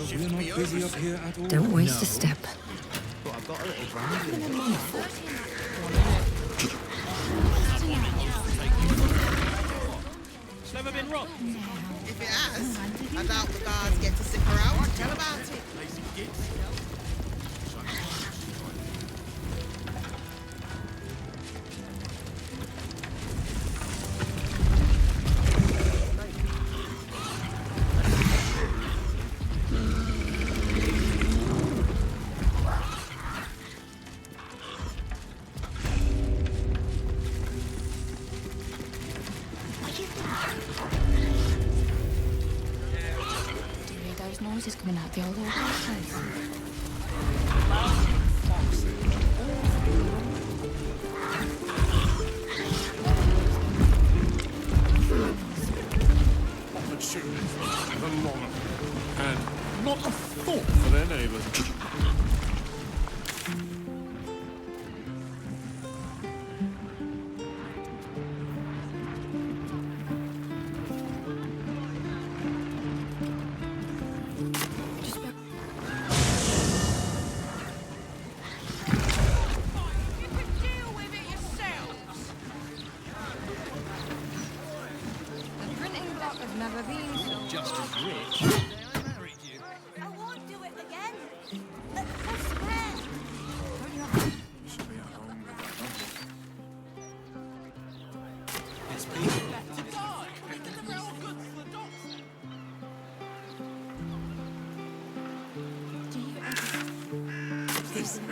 You're not busy up here at all? Don't waste a step. But I've got a little brand. Never been robbed. If it has, I doubt the guards get to sit around. Tell about it. Noises coming out the old place. Often shooters, the lot of them, and not a thought for their neighbours.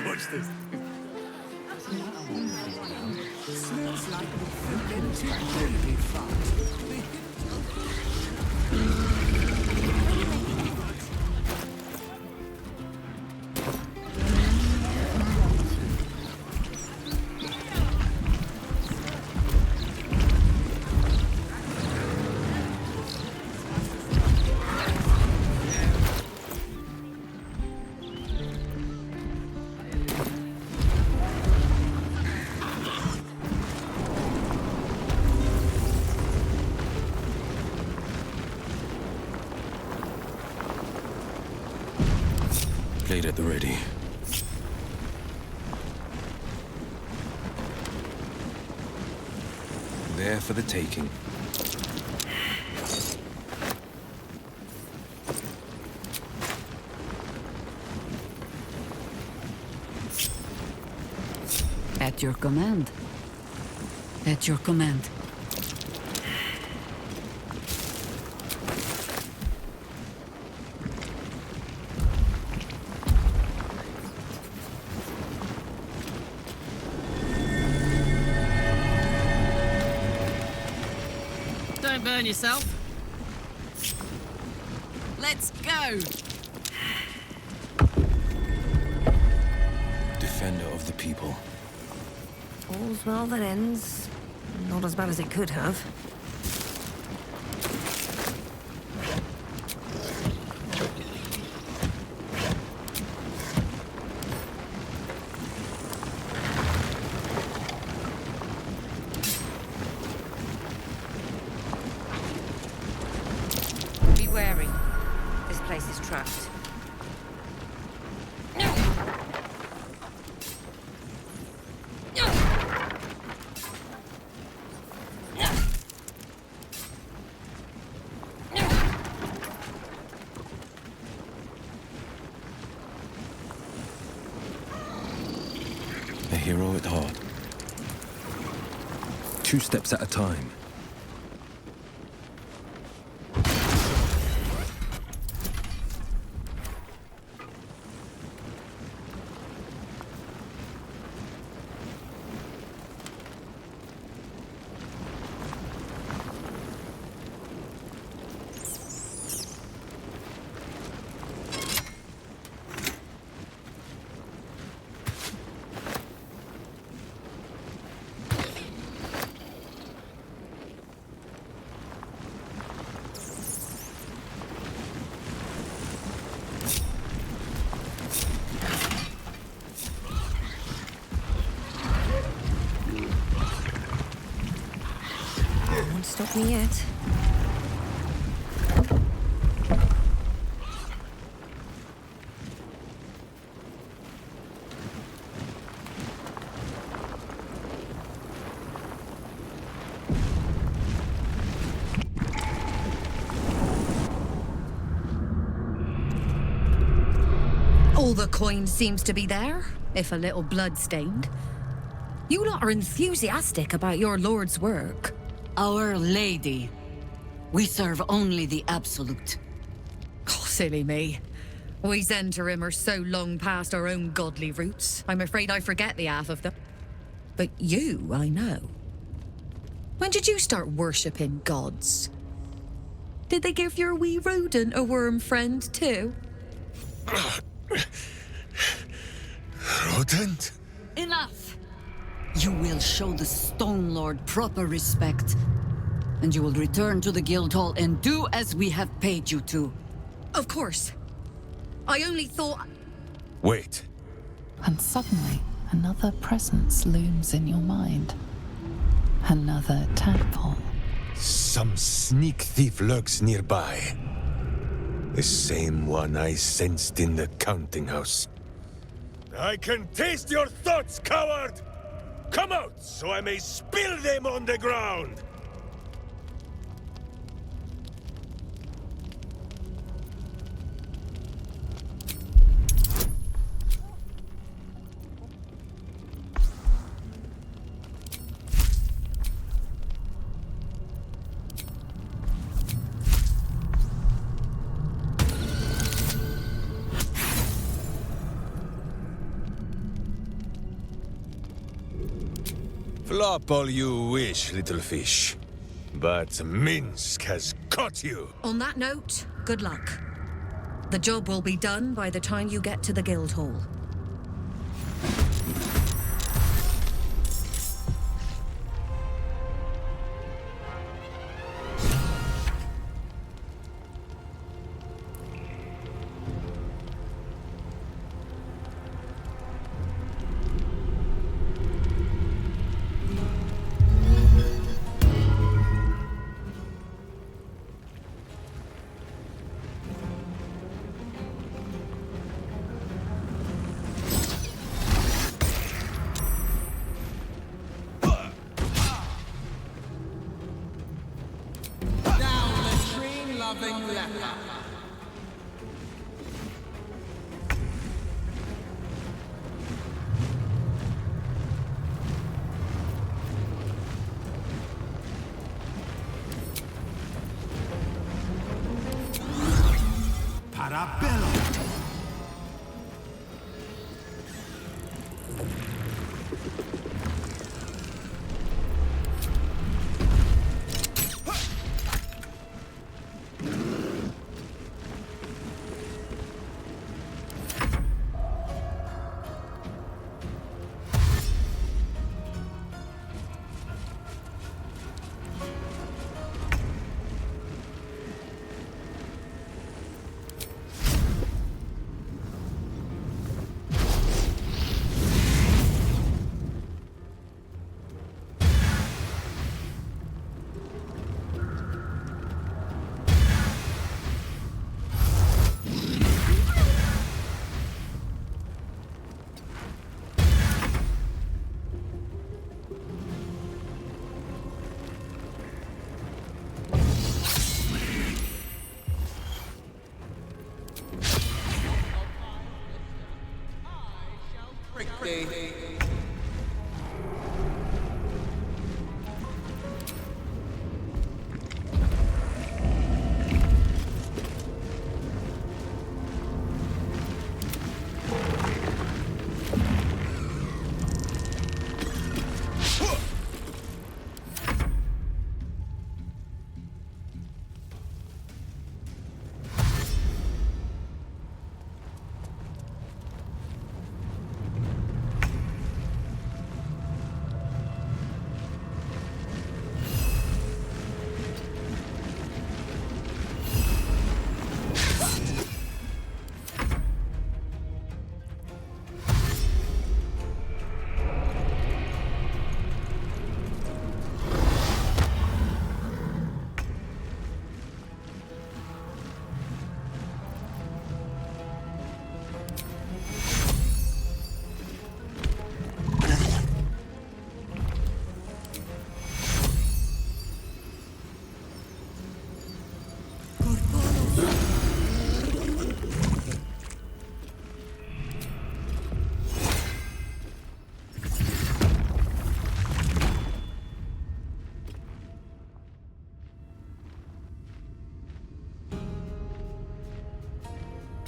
Watch this. Smells like a fermented baby fart. Blade at the ready. There for the taking. At your command. At your command. Don't burn yourself. Let's go! Defender of the people. All's well that ends. Not as bad as it could have. Be wary. This place is trapped. A hero at heart. 2 steps at a time. Won't stop me yet. All the coin seems to be there, if a little blood-stained. You lot are enthusiastic about your lord's work. Our Lady. We serve only the Absolute. Oh, silly me. We Zentarim are so long past our own godly roots, I'm afraid I forget the half of them. But you, I know. When did you start worshipping gods? Did they give your wee rodent a worm friend, too? Rodent? Enough! You will show the Stone Lord proper respect, and you will return to the Guildhall and do as we have paid you to. Of course. I only thought... Wait. And suddenly, another presence looms in your mind. Another tadpole. Some sneak thief lurks nearby. The same one I sensed in the counting house. I can taste your thoughts, coward! Come out, so I may spill them on the ground! Flop all you wish, little fish. But Minsk has caught you! On that note, good luck. The job will be done by the time you get to the Guildhall.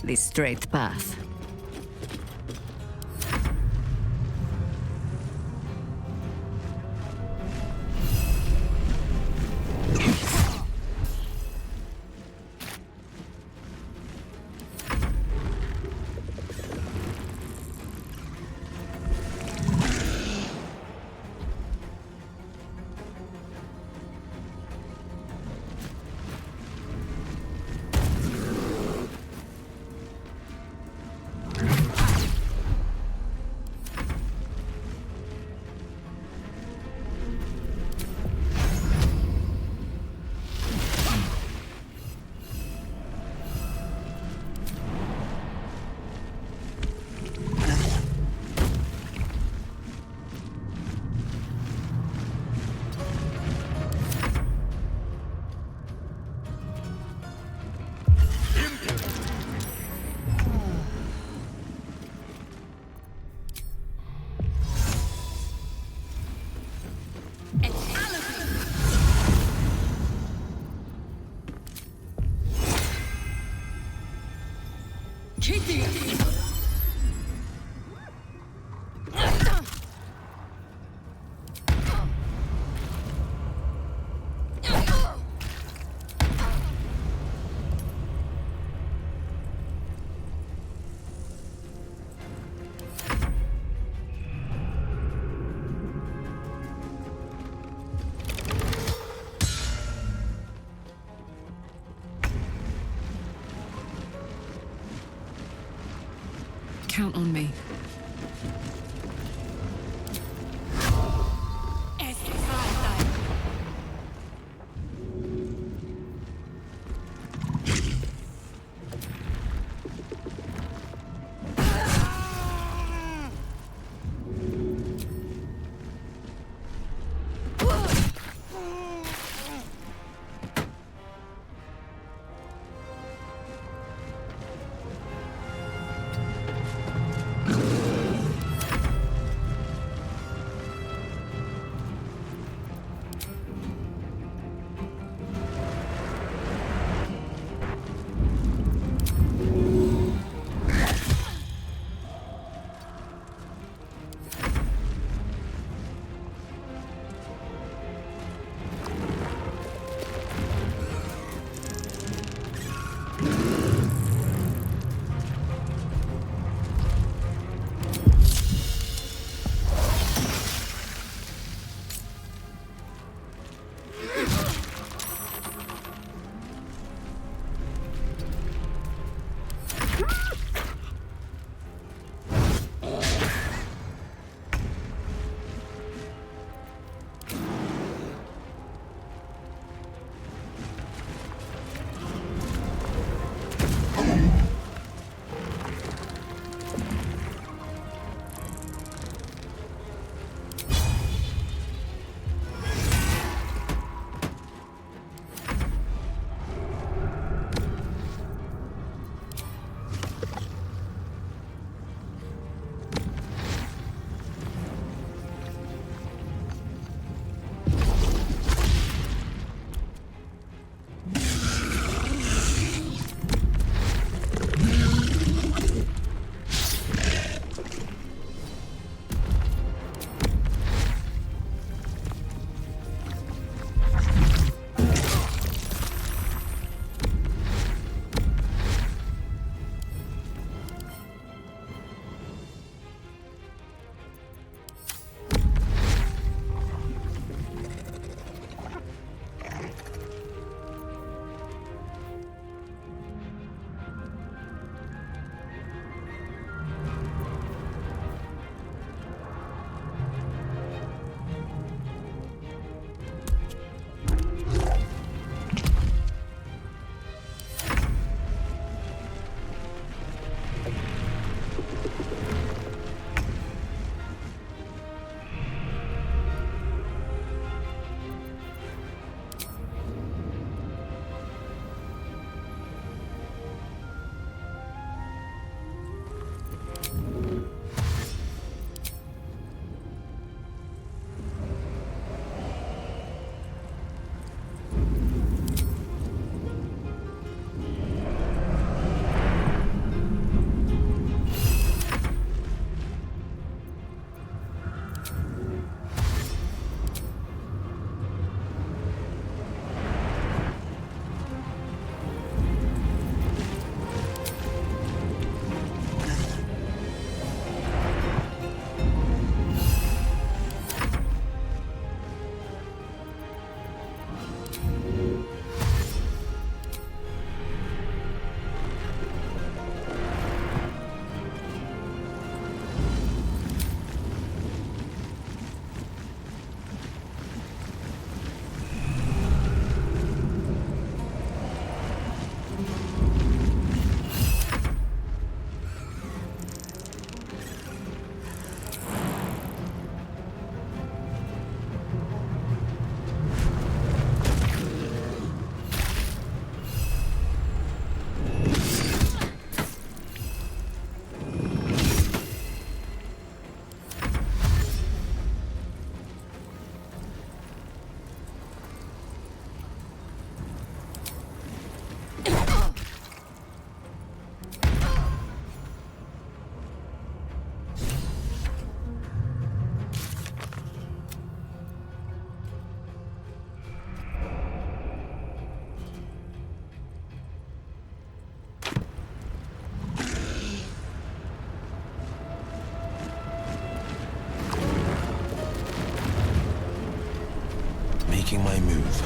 the straight path. Count on me. making my move.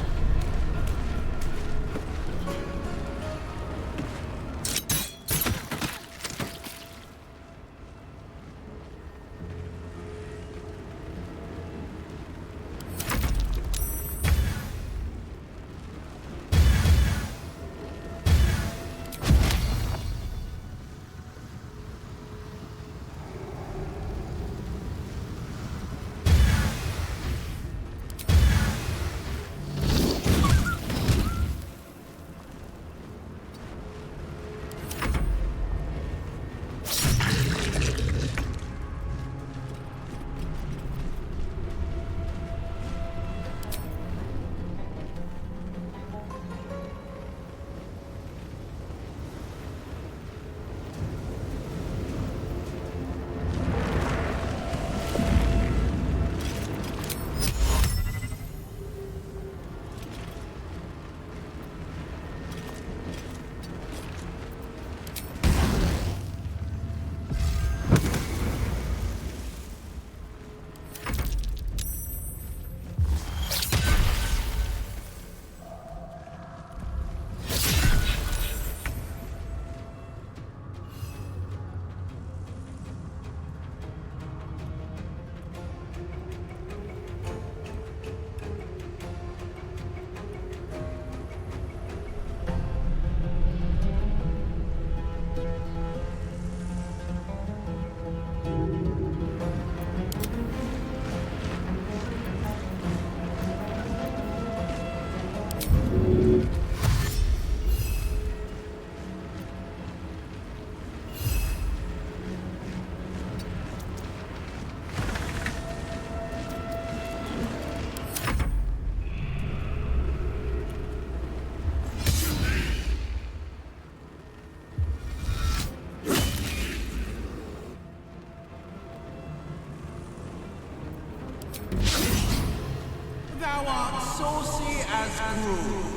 Thou art saucy as gruel.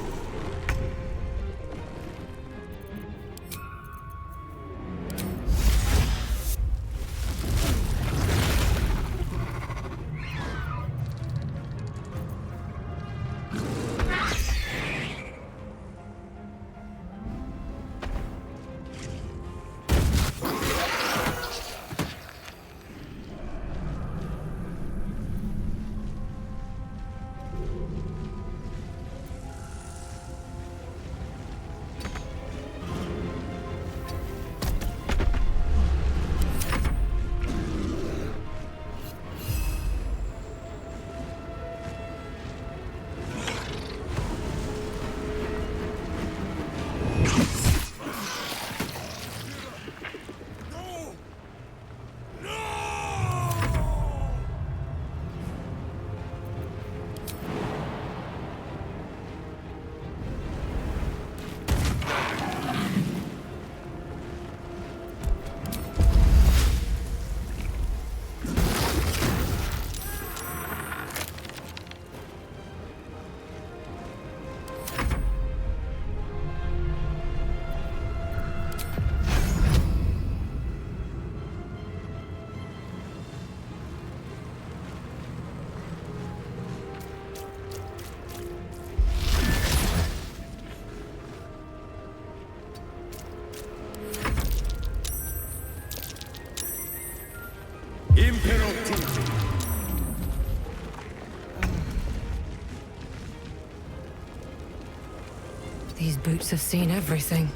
These boots have seen everything.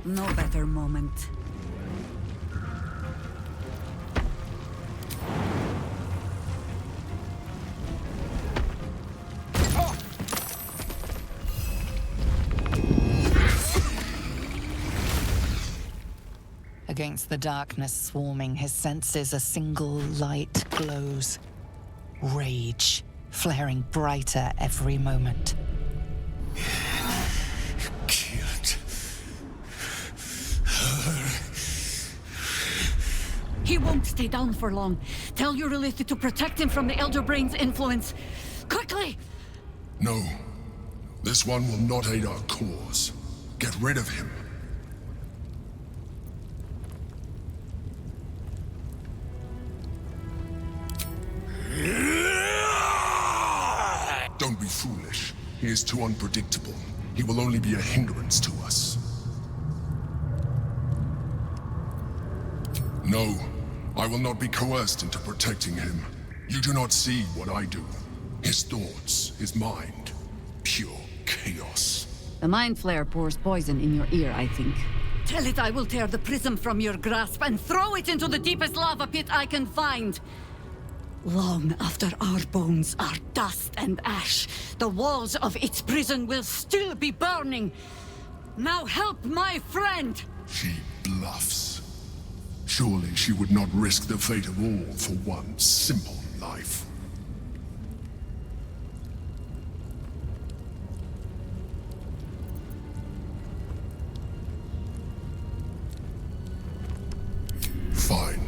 No better moment. Against the darkness swarming, his senses a single light glows. Rage, flaring brighter every moment. Killed her. He won't stay down for long. Tell your Lilith to protect him from the Elder Brain's influence. Quickly! No. This one will not aid our cause. Get rid of him. Don't be foolish. He is too unpredictable. He will only be a hindrance to us. No, I will not be coerced into protecting him. You do not see what I do. His thoughts, his mind, pure chaos. The Mind Flare pours poison in your ear, I think. Tell it I will tear the prism from your grasp and throw it into the deepest lava pit I can find. Long after our bones are dust and ash, the walls of its prison will still be burning. Now help my friend! She bluffs. Surely she would not risk the fate of all for one simple life. Fine.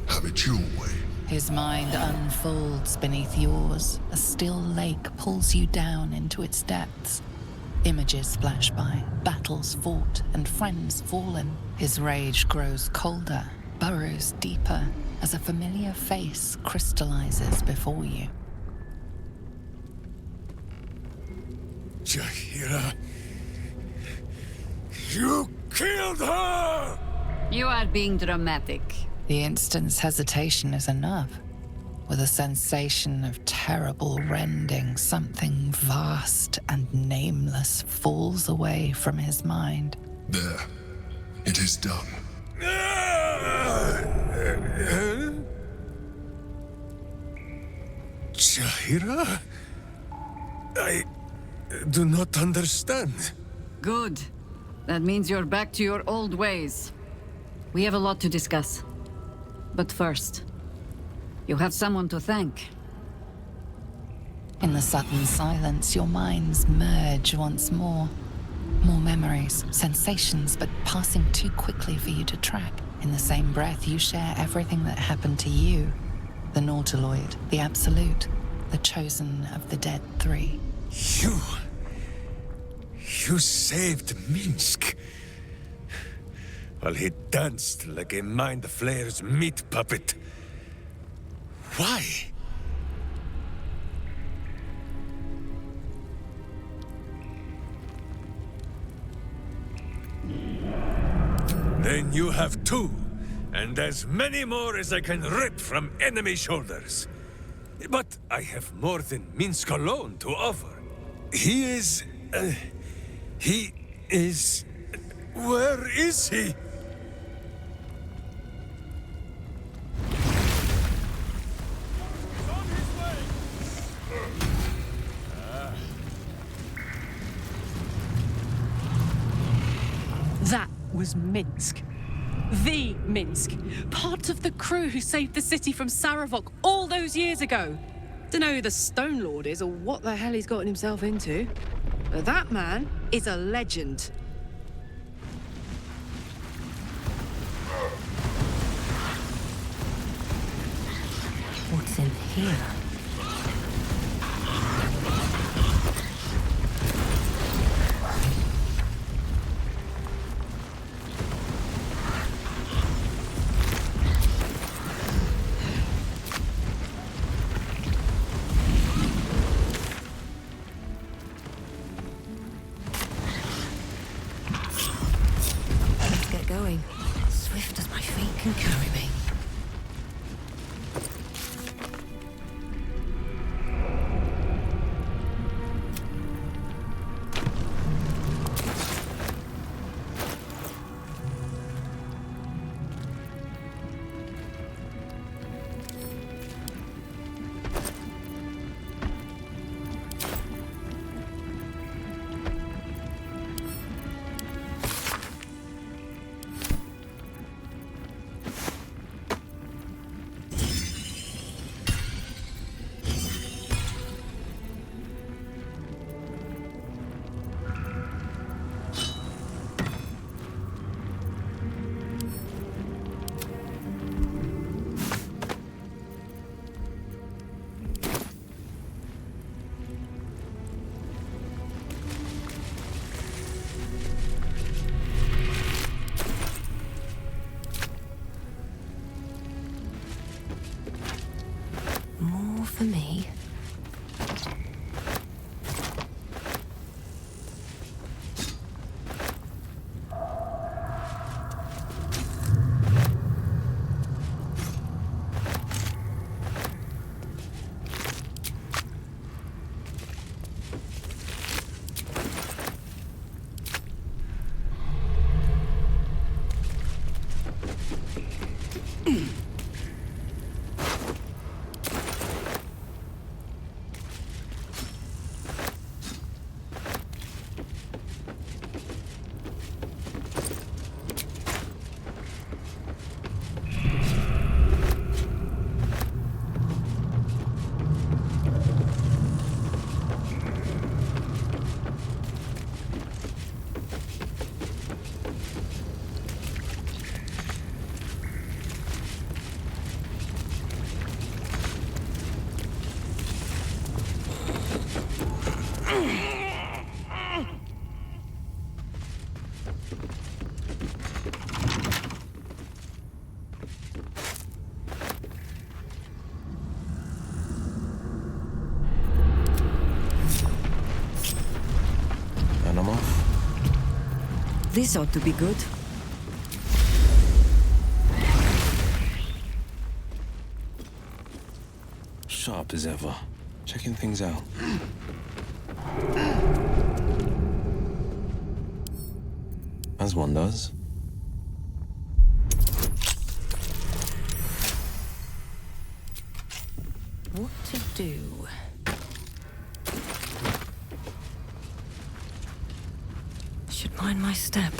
Have it your way. His mind unfolds beneath yours. A still lake pulls you down into its depths. Images flash by, battles fought, and friends fallen. His rage grows colder, burrows deeper, as a familiar face crystallizes before you. Jaheira, you killed her! You are being dramatic. The instant's hesitation is enough. with a sensation of terrible rending, something vast and nameless falls away from his mind. There. It is done. Jaira? I do not understand. Good. That means you're back to your old ways. We have a lot to discuss. But first, you have someone to thank. In the sudden silence, your minds merge once more. More memories, sensations, but passing too quickly for you to track. In the same breath, you share everything that happened to you. The Nautiloid, the Absolute, the chosen of the dead three. You saved Minsk. While he danced like a Mind Flayer's meat puppet. Why? Then you have two, and as many more as I can rip from enemy shoulders. But I have more than Minsk alone to offer. He is... Where is he? That was Minsk. The Minsk. Part of the crew who saved the city from Saravok all those years ago. Dunno who the Stone Lord is or what the hell he's gotten himself into. But that man is a legend. What's in here? Going swift as my feet can carry me. For me. This ought to be good. sharp as ever, checking things out. As one does. What to do? Should mind my step.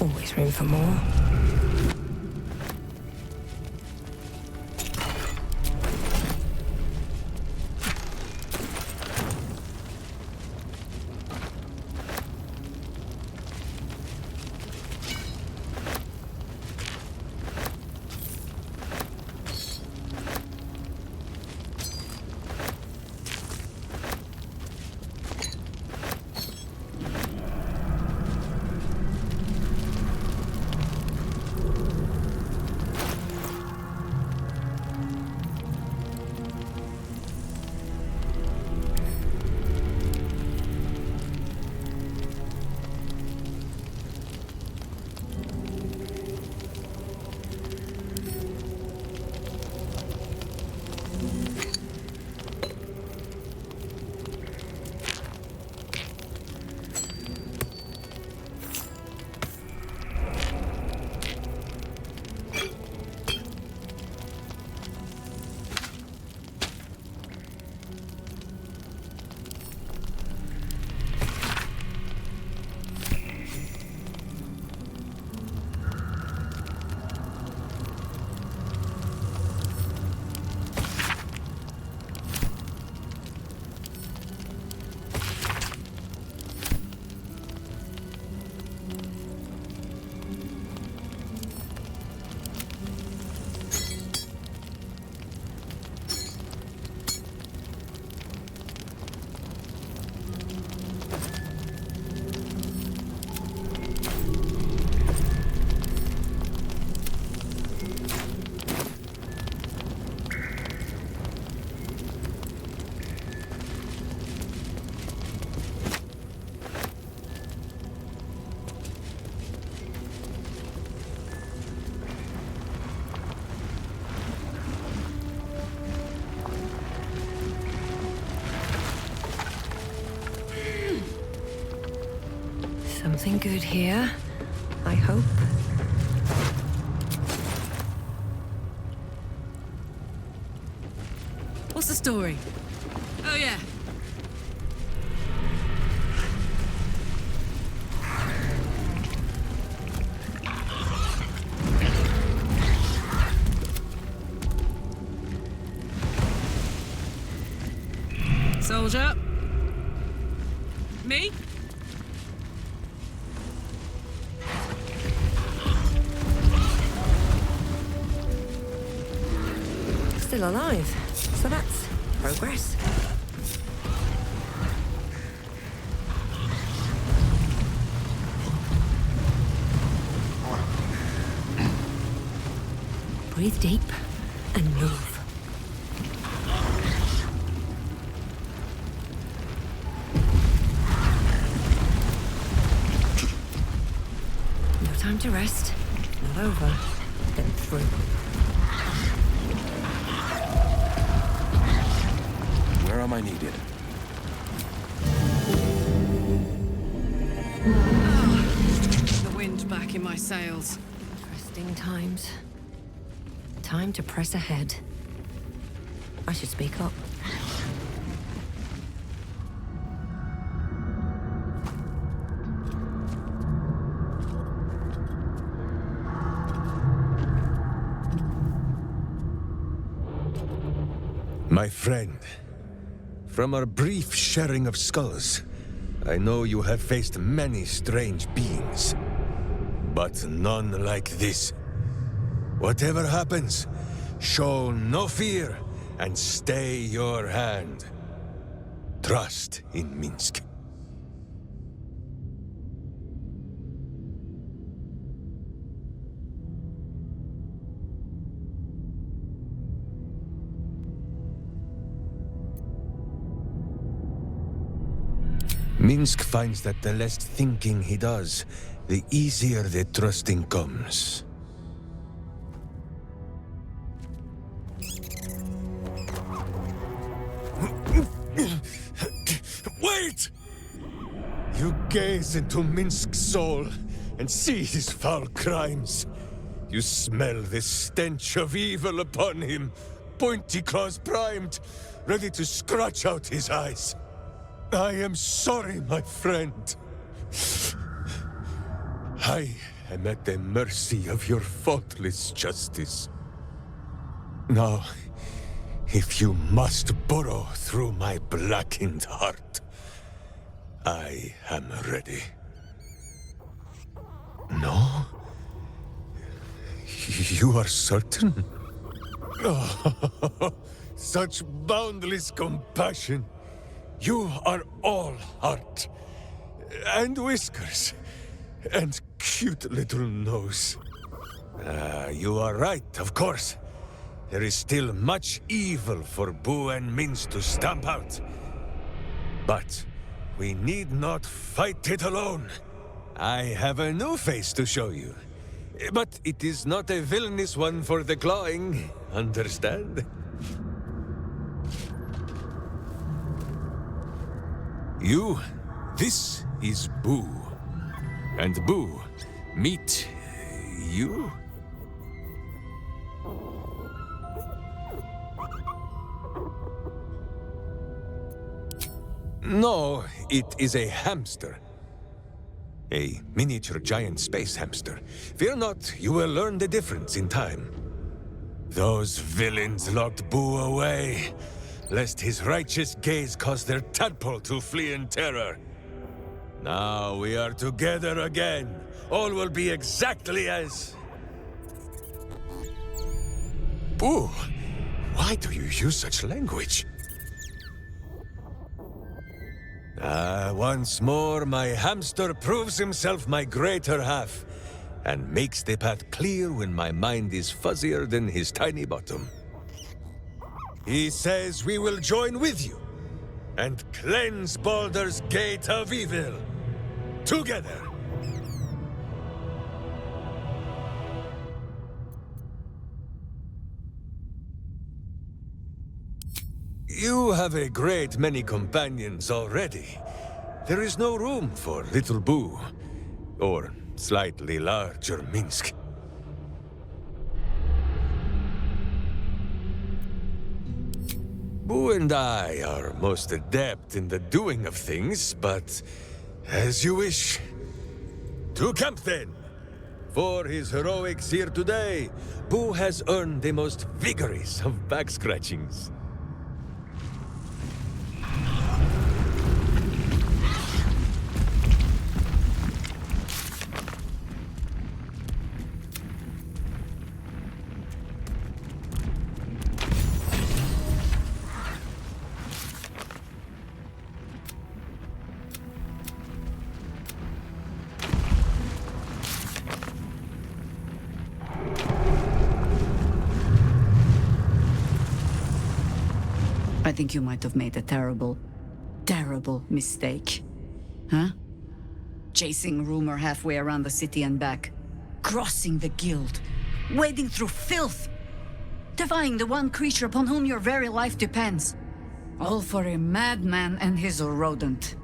Always room for more. Something good here, I hope. What's the story? Oh, yeah. Soldier. Me? Still alive, so that's progress. Breathe deep and move. No time to rest. Not over, then through. Where am I needed? The wind back in my sails. Interesting times. Time to press ahead. I should speak up. My friend, from our brief sharing of skulls, I know you have faced many strange beings. but none like this. Whatever happens, show no fear and stay your hand. Trust in Minsk. Minsk finds that the less thinking he does, the easier the trusting comes. Wait! You gaze into Minsk's soul and see his foul crimes. You smell the stench of evil upon him, pointy claws primed, ready to scratch out his eyes. I am sorry, my friend. I am at the mercy of your faultless justice. Now, if you must burrow through my blackened heart, I am ready. No? You are certain? Oh, such boundless compassion. You are all heart, and whiskers, and cute little nose. You are right, of course. There is still much evil for Boo and Minsk to stamp out. But we need not fight it alone. I have a new face to show you. But it is not a villainous one for the clawing, understand? This is Boo. And Boo, meet you? No, it is a hamster. A miniature giant space hamster. Fear not, you will learn the difference in time. Those villains locked Boo away, lest his righteous gaze cause their tadpole to flee in terror. Now we are together again. All will be exactly as... Boo, why do you use such language? Once more, my hamster proves himself my greater half, and makes the path clear when my mind is fuzzier than his tiny bottom. He says we will join with you, and cleanse Baldurs Gate of evil. Together! You have a great many companions already. There is no room for little Boo, or slightly larger Minsk. Boo and I are most adept in the doing of things, but as you wish. To camp then! For his heroics here today, Boo has earned the most vigorous of back scratchings. I think you might have made a terrible, terrible mistake. Huh? Chasing rumor halfway around the city and back. Crossing the guild. Wading through filth. Defying the one creature upon whom your very life depends. All for a madman and his rodent.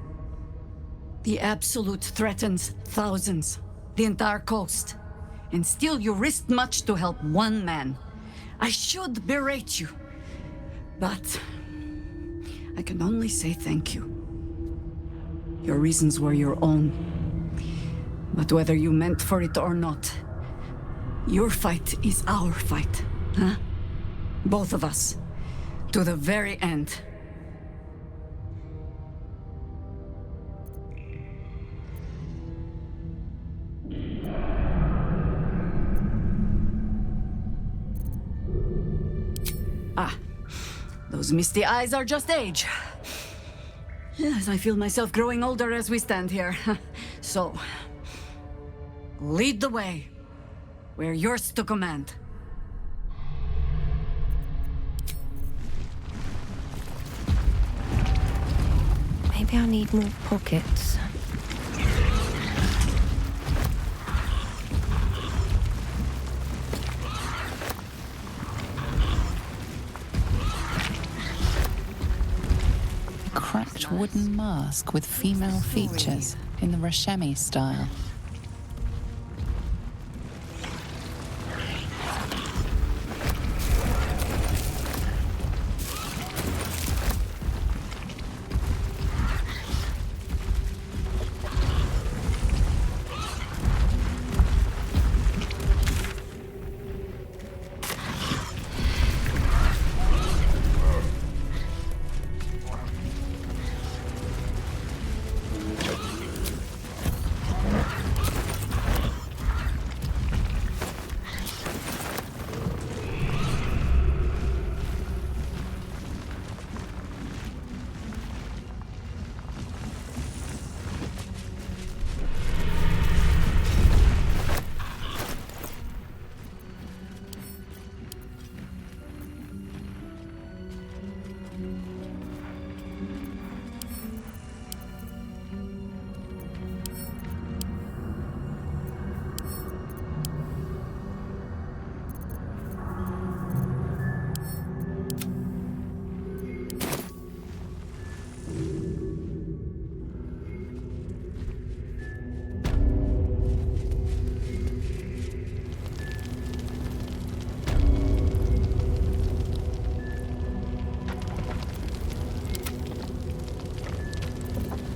The Absolute threatens thousands. The entire coast. And still you risked much to help one man. I should berate you. But I can only say thank you. Your reasons were your own. But whether you meant for it or not, your fight is our fight, huh? Both of us. To the very end. Those misty eyes are just age. Yes, I feel myself growing older as we stand here. So, lead the way. We're yours to command. Maybe I need more pockets. Cracked wooden mask with female features in the Rashemi style.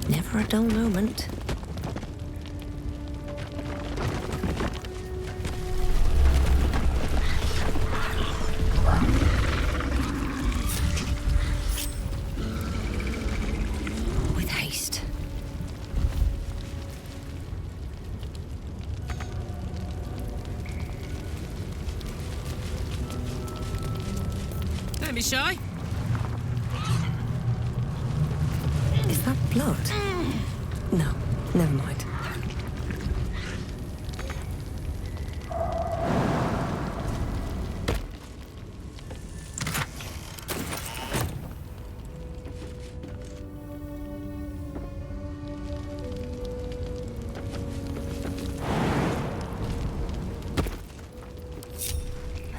Never a dull moment. With haste. Don't be shy. Is that blood? No, never mind.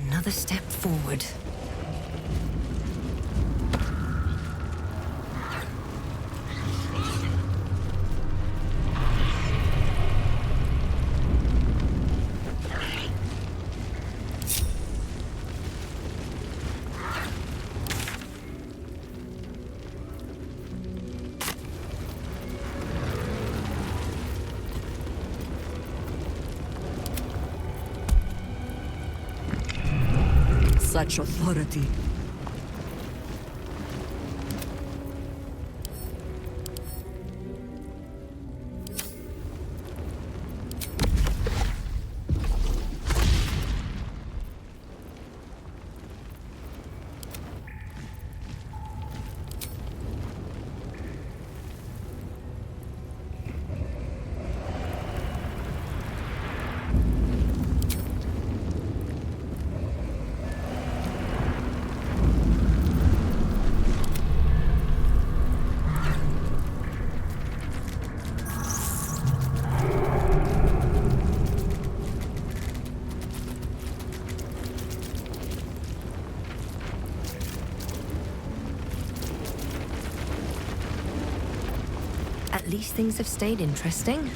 Another step forward. Such authority. At least things have stayed interesting.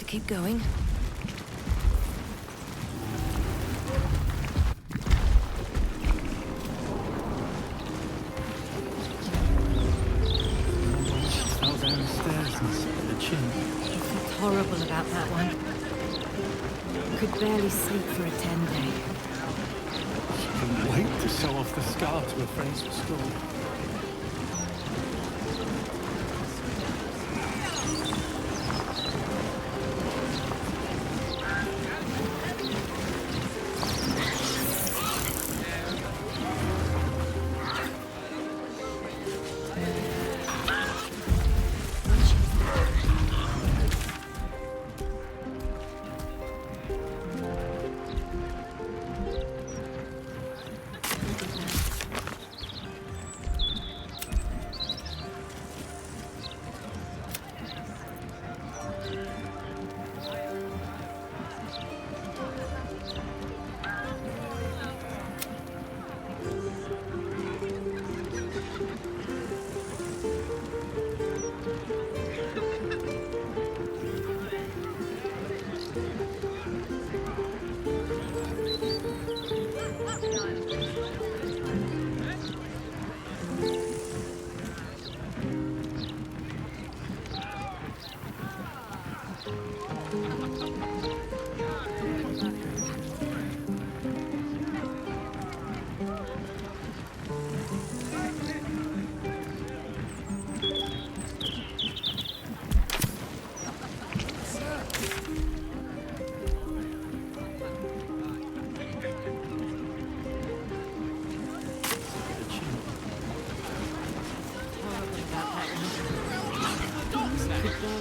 Keep going. downstairs and sit at the chin. It's horrible about that one. Could barely sleep for a 10-day. Couldn't wait to show off the scar to her friends at school.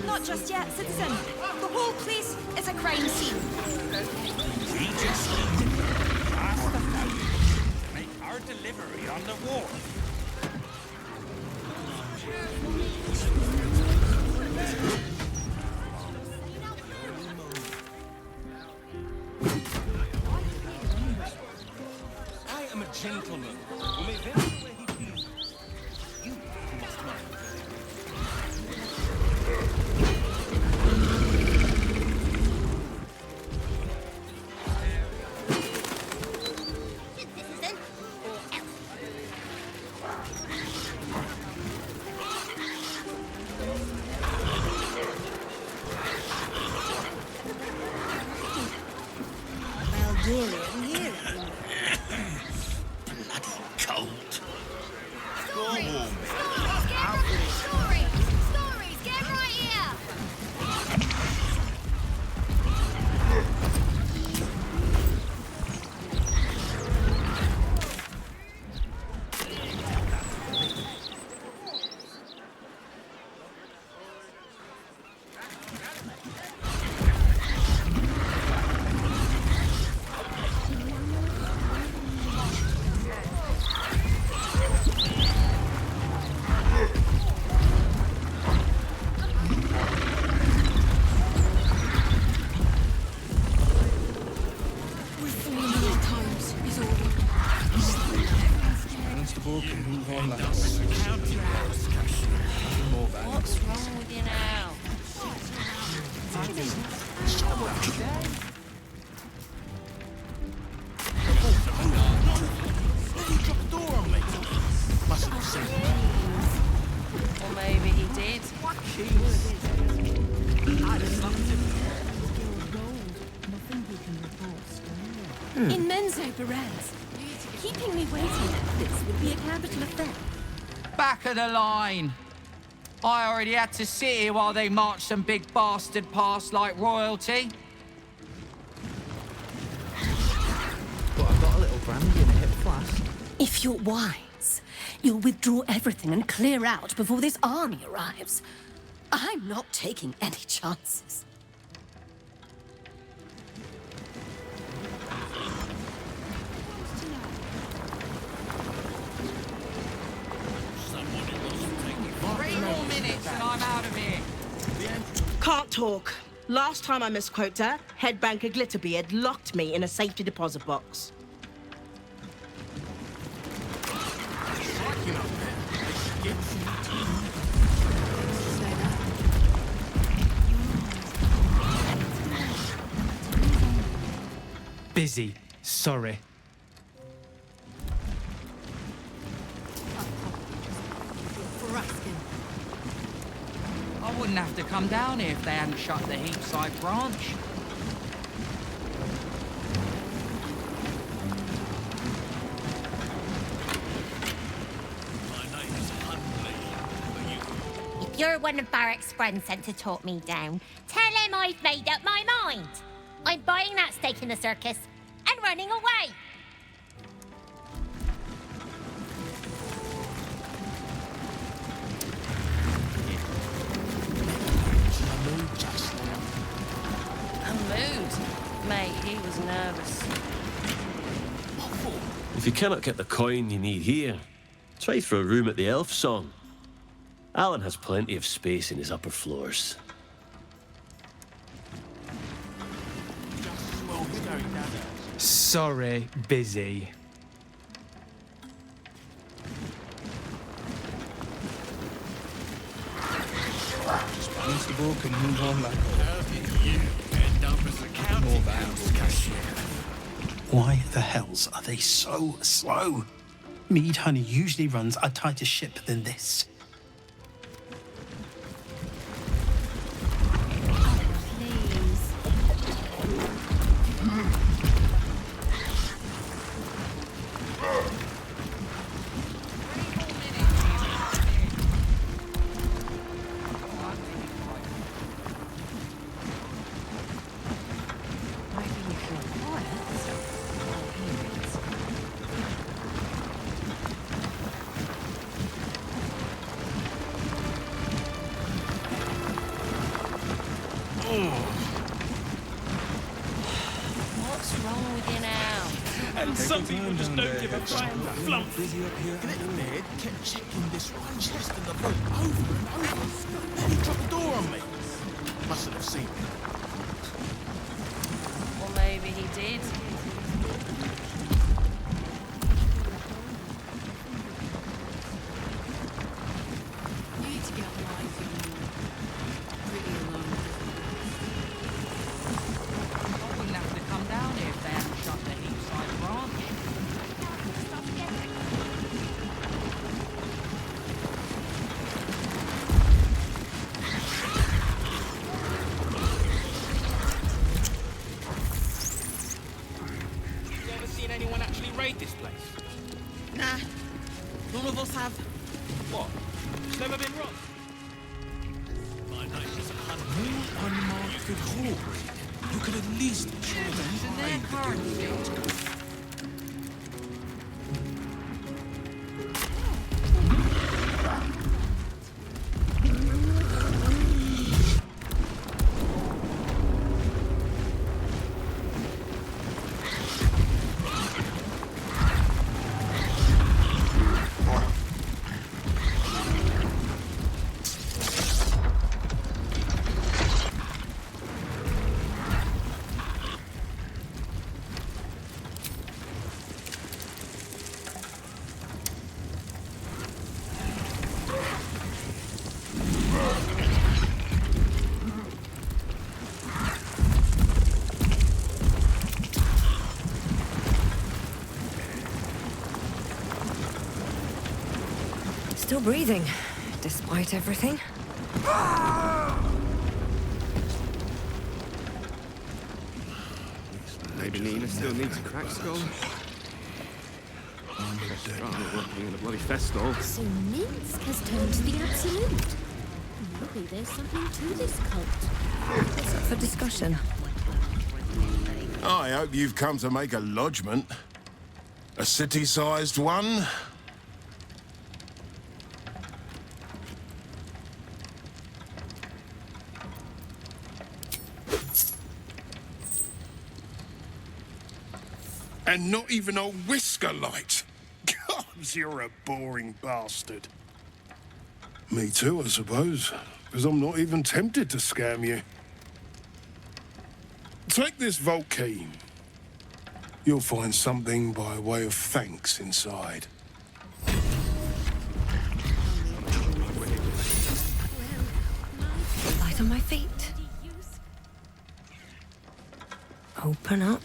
Not just yet, citizen. The whole place is a crime scene. We just need to pass the fountain to make our delivery on the wharf. I am a gentleman who may venture where he pleases. You must mind. Baldurian here. Bloody cold. Stories, get right here. What's wrong with you now? Or maybe he did. In Menzo Perez. Keeping me waiting like this would be a capital offence. Back of the line. I already had to sit here while they marched some big bastard past like royalty. But I've got a little brandy in a hip flask. If you're wise, you'll withdraw everything and clear out before this army arrives. I'm not taking any chances. And I'm out of here. Can't talk. Last time I misquoted her, head banker Glitterbeard locked me in a safety deposit box. Busy. Sorry. I wouldn't have to come down here if they hadn't shut the Heapside branch. If you're one of Barrack's friends sent to talk me down, tell him I've made up my mind. I'm buying that stake in the circus and running away. A mood? Mate, he was nervous. If you cannot get the coin you need here, try for a room at the Elf Song. Alan has plenty of space in his upper floors. Sorry, busy. Constable can move on like How did you end up as a counting house cashier? Why the hells are they so slow? Mead Honey usually runs a tighter ship than this. What's wrong with you now? And some people just don't give a flying flump. Glitterbeard kept checking this one chest in the vault over and over. Then he dropped the door on me. Mustn't have seen me. Or maybe he did. You need to get life in you. Pretty alone. I wouldn't have to come down here if they hadn't shut the Heapside branch. You ever seen anyone actually raid this place? Nah, none of us have. What? It's never been robbed? My name is More unmarked hoard. You could at least try to hide the guild. Still breathing, despite everything. Maybe Nina still needs a cracked skull. Rather working in a bloody festival. So Minsk has turned to the absolute. Maybe there's something to this cult. What's up for discussion? I hope you've come to make a lodgment. A city-sized one? And not even a whisker light. God, you're a boring bastard. Me too, I suppose. Because I'm not even tempted to scam you. Take this vault key. You'll find something by way of thanks inside. Light on my feet. Open up.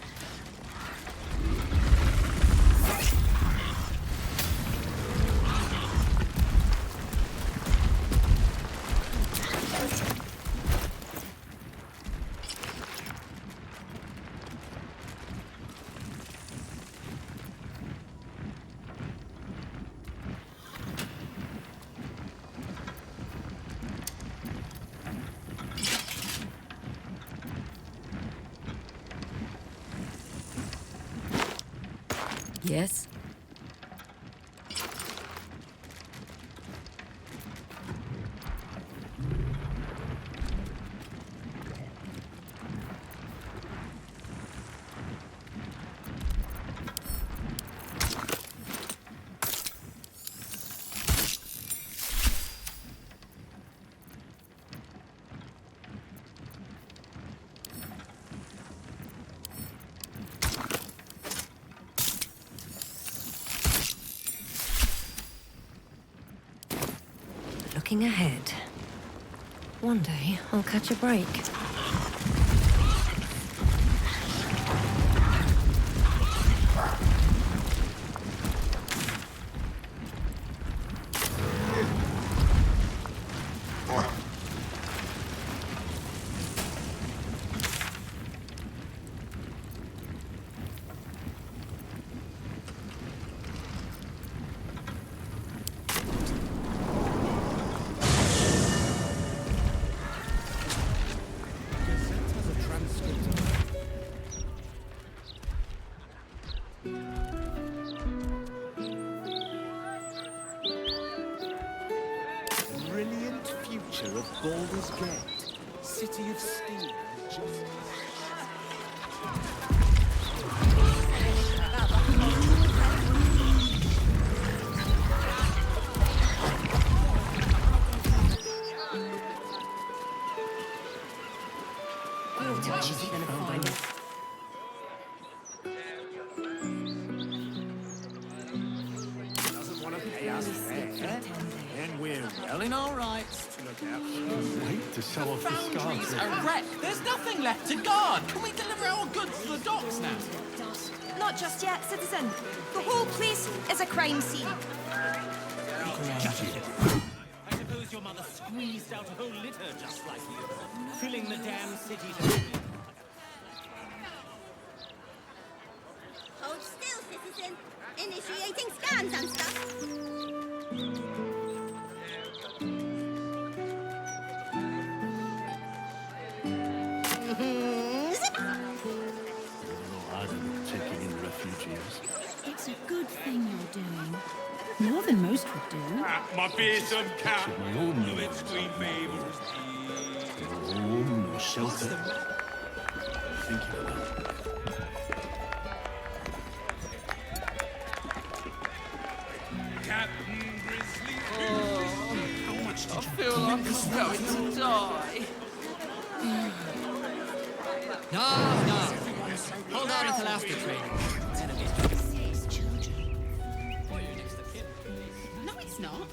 Yes? Looking ahead. One day, I'll catch a break. Brilliant future of Baldurs Gate, city of steel and justice. Doesn't want to pay us fair. Then we're well in our rights to look out for Wait to show off the Foundry's scars. a wreck. There's nothing left to guard. Can we deliver our goods to the docks now? Not just yet, citizen. The whole place is a crime scene. I suppose your mother squeezed out a whole litter just like you, filling the damn city to... Hold still, citizen. Initiating scans and stuff. Taking in refugees. It's a good thing you're doing. More than most would do. My fearsome cat. My own Of its green fables. no home, no shelter. Thank you for that. Captain Grizzly. How much I feel like I'm going to die. No. Hold on until after training. No, it's not.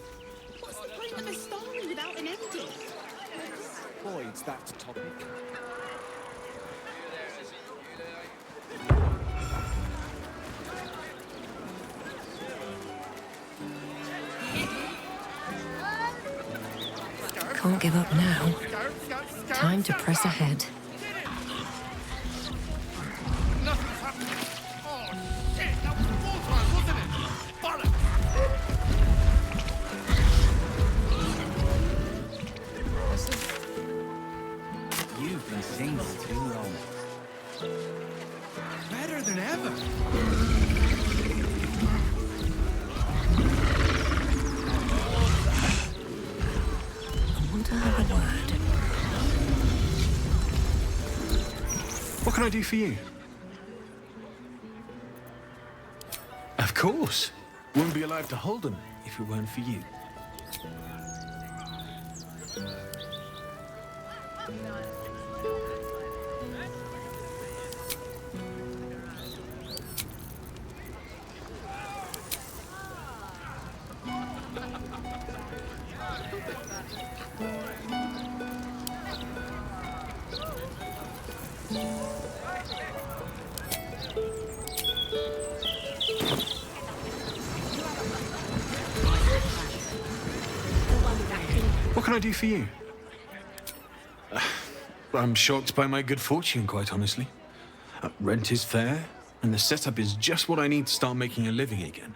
What's the point of a story without an ending? Avoids that topic. Can't give up now. Time to press ahead. Nothing's happening. Oh, shit. That was the wall time, wasn't it? Bollocks. You've been single too long. Better than ever. I want to have a word. What can I do for you? Of course. Wouldn't be alive to hold them if it weren't for you. What can I do for you? I'm shocked by my good fortune, quite honestly. Rent is fair, and the setup is just what I need to start making a living again.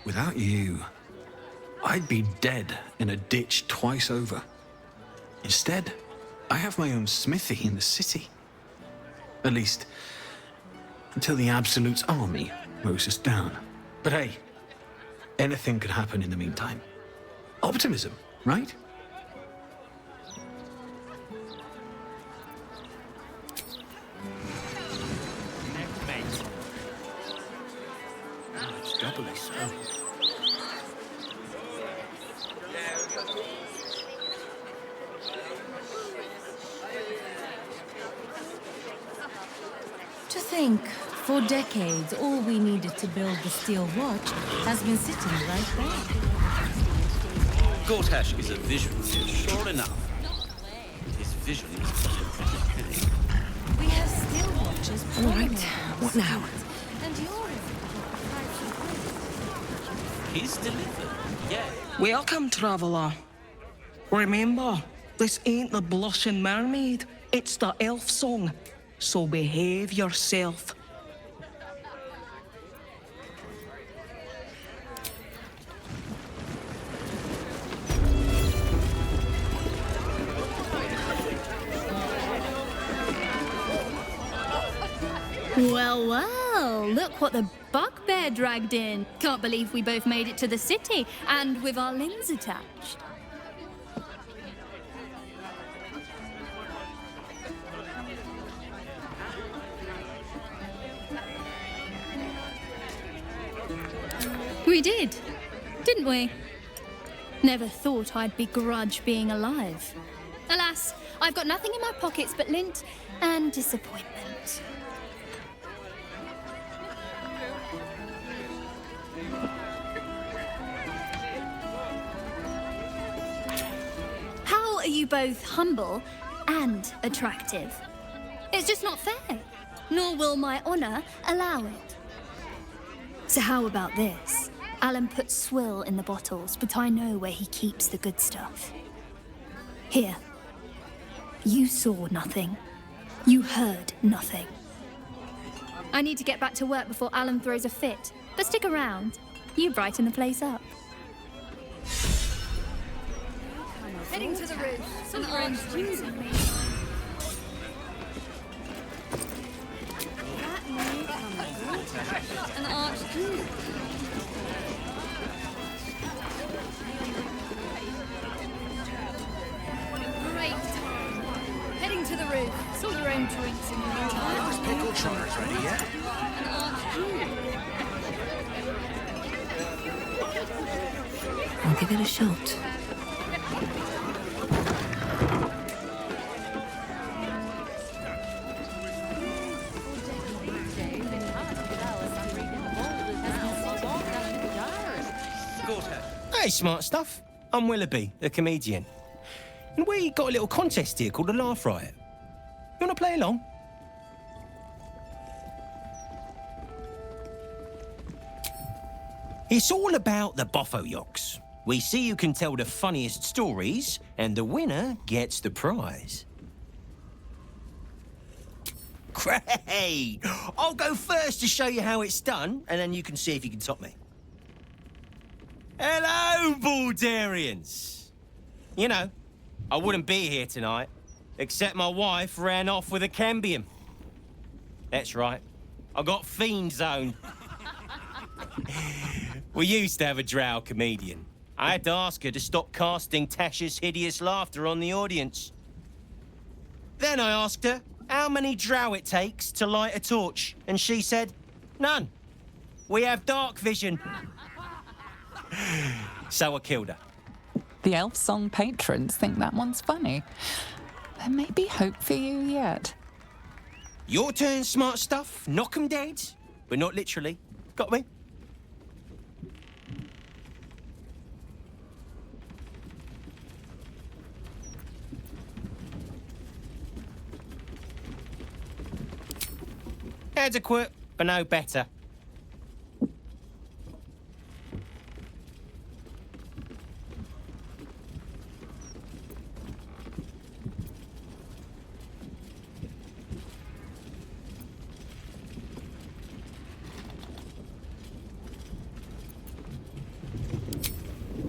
Without you, I'd be dead in a ditch twice over. Instead, I have my own smithy in the city. At least, until the Absolute's army mows us down. But hey, anything could happen in the meantime. Optimism, right? It's doubly so. To think, for decades, all we needed to build the steel watch has been sitting right there. Gortash is a visionary, sure enough. His vision is pretty penny. We have steel watches. All right, what now? And yours. He's delivered, yeah. Welcome, traveller. Remember, this ain't the Blushing Mermaid. It's the elf song. So behave yourself. Well, well, look what the bugbear dragged in. Can't believe we both made it to the city, and with our limbs attached. We did, didn't we? Never thought I'd begrudge being alive. Alas, I've got nothing in my pockets but lint and disappointment. How are you both humble and attractive? It's just not fair, nor will my honor allow it. So how about this? Alan puts swill in the bottles, but I know where he keeps the good stuff. Here. You saw nothing. You heard nothing. I need to get back to work before Alan throws a fit, but stick around. You brighten the place up. Heading to the roof. Some orange juice in me. An archduke. Great time. Heading to the roof. Sort your own drinks in the meantime. Those pickled trotters ready yet? An archduke. I'll give it a shot. Hey, smart stuff. I'm Willoughby, the comedian. And we got a little contest here called the Laugh Riot. You want to play along? It's all about the Boffo Yoks. We see who can tell the funniest stories, and the winner gets the prize. Great! I'll go first to show you how it's done, and then you can see if you can top me. Hello, Baldurians! You know, I wouldn't be here tonight, except my wife ran off with a cambium. That's right, I got fiend zone. We used to have a drow comedian. I had to ask her to stop casting Tasha's hideous laughter on the audience. Then I asked her how many drow it takes to light a torch, and she said, none. We have dark vision. So I killed her. The Elf Song patrons think that one's funny. There may be hope for you yet. Your turn, smart stuff. Knock 'em dead. But not literally. Got me? Adequate, but no better.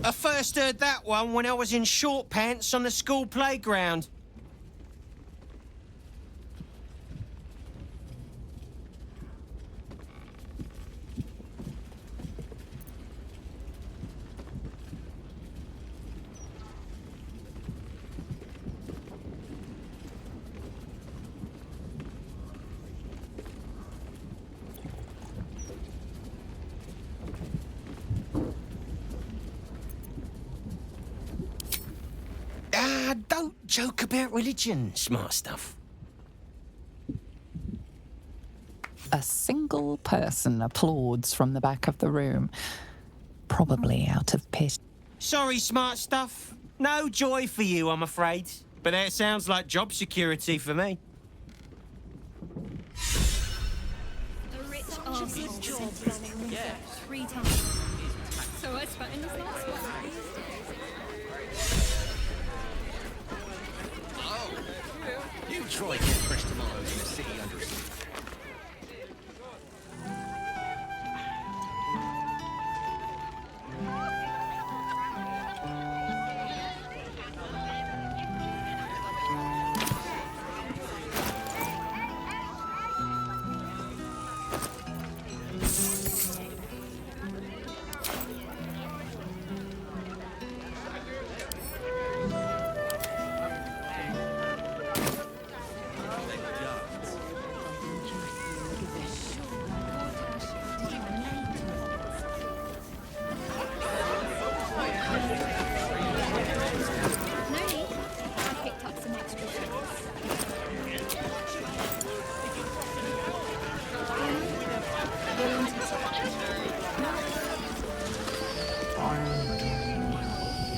I first heard that one when I was in short pants on the school playground. joke about religion, smart stuff. A single person applauds from the back of the room, probably out of piss. Sorry, smart stuff. No joy for you, I'm afraid. But that sounds like job security for me. The rich arsehole sent his proof 3 times. So I spat in his last one. You try to get fresh tomatoes in a city under siege.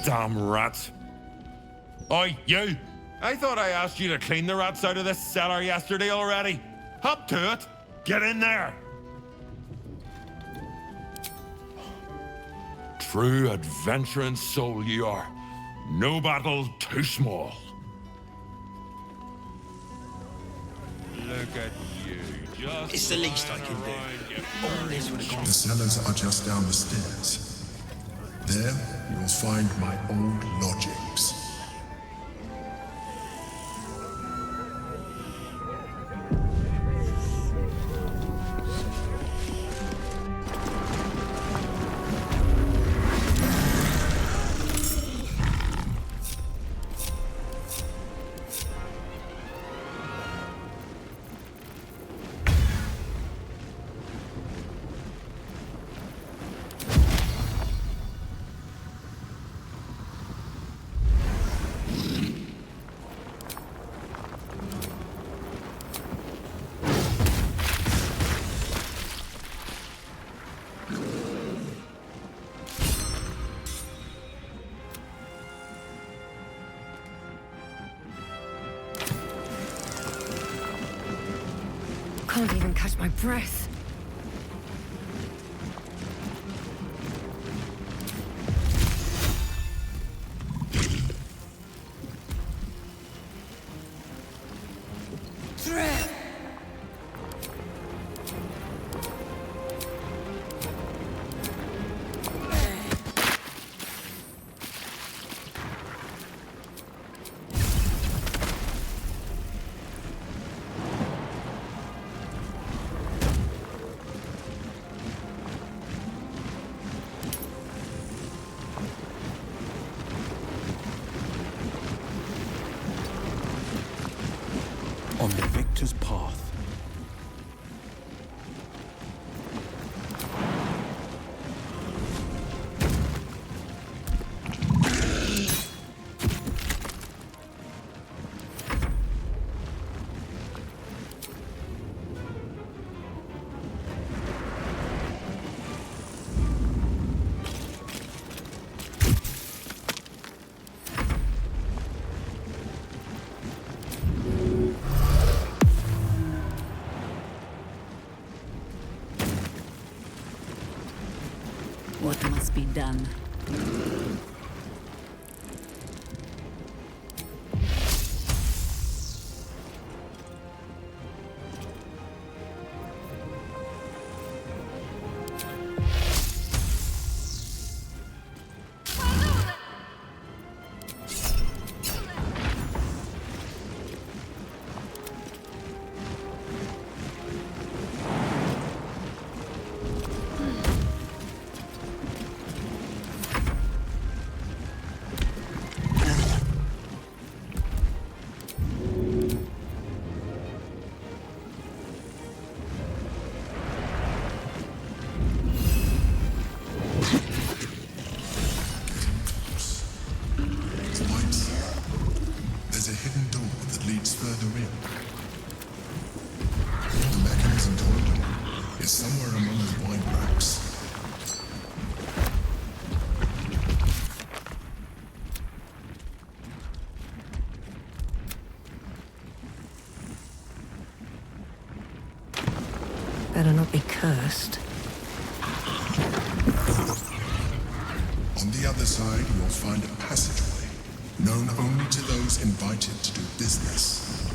Damn rat. Oi, you! I thought I asked you to clean the rats out of this cellar yesterday already. Hop to it. Get in there. True adventuring soul you are. No battle too small. Look at you. Just It's the least I can do. All this would have gone. The cellars are just down the stairs. There, you'll find my old lodgings. Can't even catch my breath. On the victor's path. What must be done? Better not be cursed. On the other side, you'll find a passageway, known only to those invited to do business.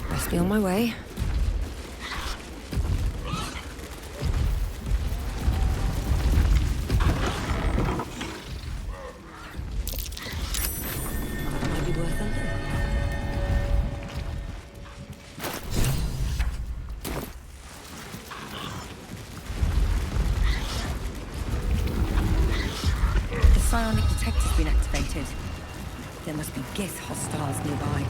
Best be on my way. Might be worth a look. The psionic detector's been activated. There must be Gith hostiles nearby.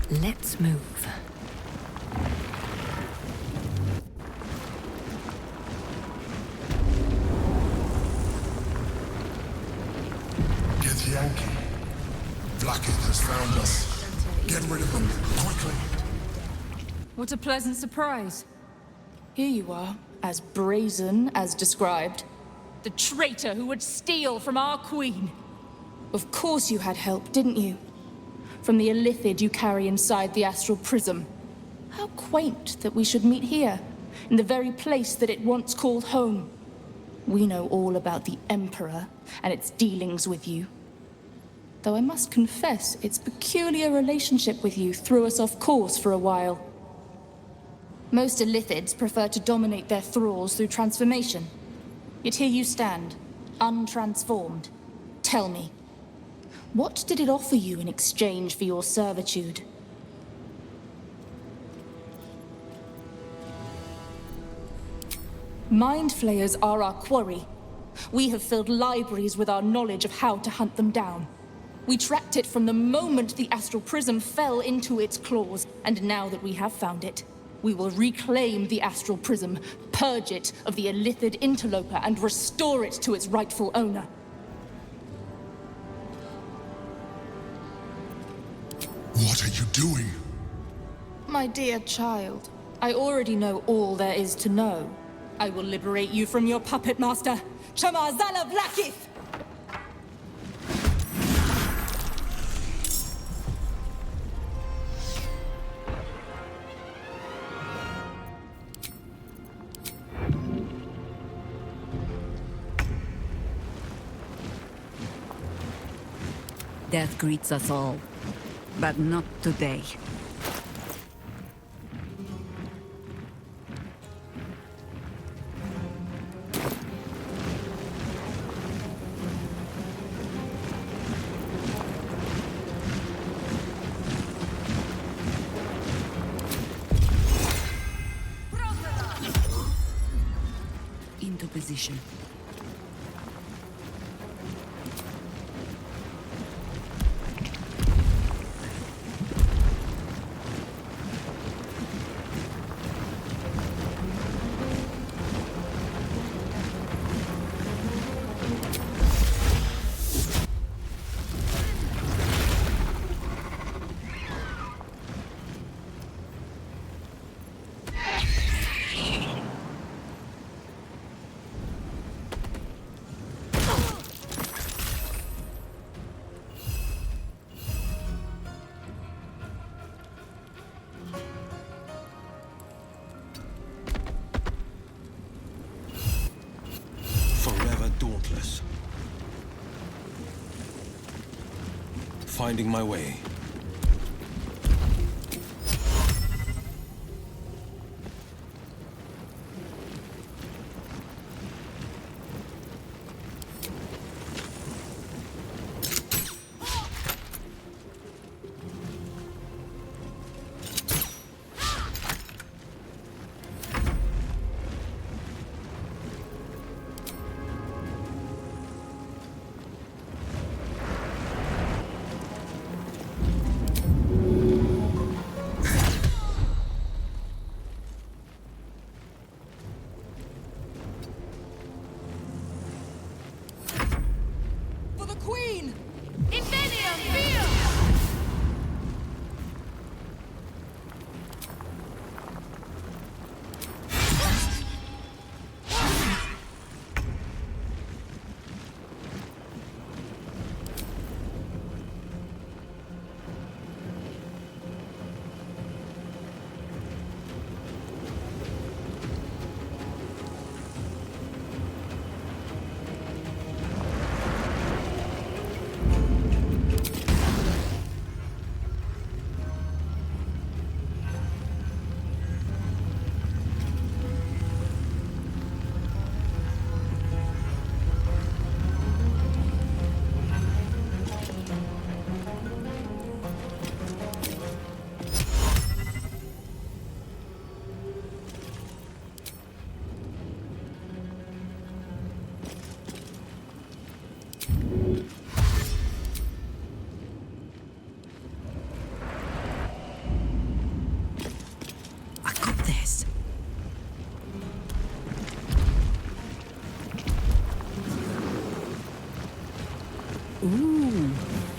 Let's move. Get Yankee. Blackett has found us. Get rid of them, quickly. What a pleasant surprise. Here you are, as brazen as described. The traitor who would steal from our queen. Of course you had help, didn't you? From the illithid you carry inside the astral prism. How quaint that we should meet here, in the very place that it once called home. We know all about the Emperor and its dealings with you. Though I must confess, its peculiar relationship with you threw us off course for a while. Most illithids prefer to dominate their thralls through transformation. Yet here you stand, untransformed. Tell me, what did it offer you in exchange for your servitude? Mind flayers are our quarry. We have filled libraries with our knowledge of how to hunt them down. We tracked it from the moment the astral prism fell into its claws, and now that we have found it, we will reclaim the astral prism, purge it of the illithid interloper, and restore it to its rightful owner. What are you doing? My dear child, I already know all there is to know. I will liberate you from your puppet master, Chamazala Blackith! Death greets us all, but not today. Into position. Forever dauntless. Finding my way.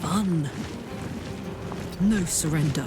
fun. No surrender.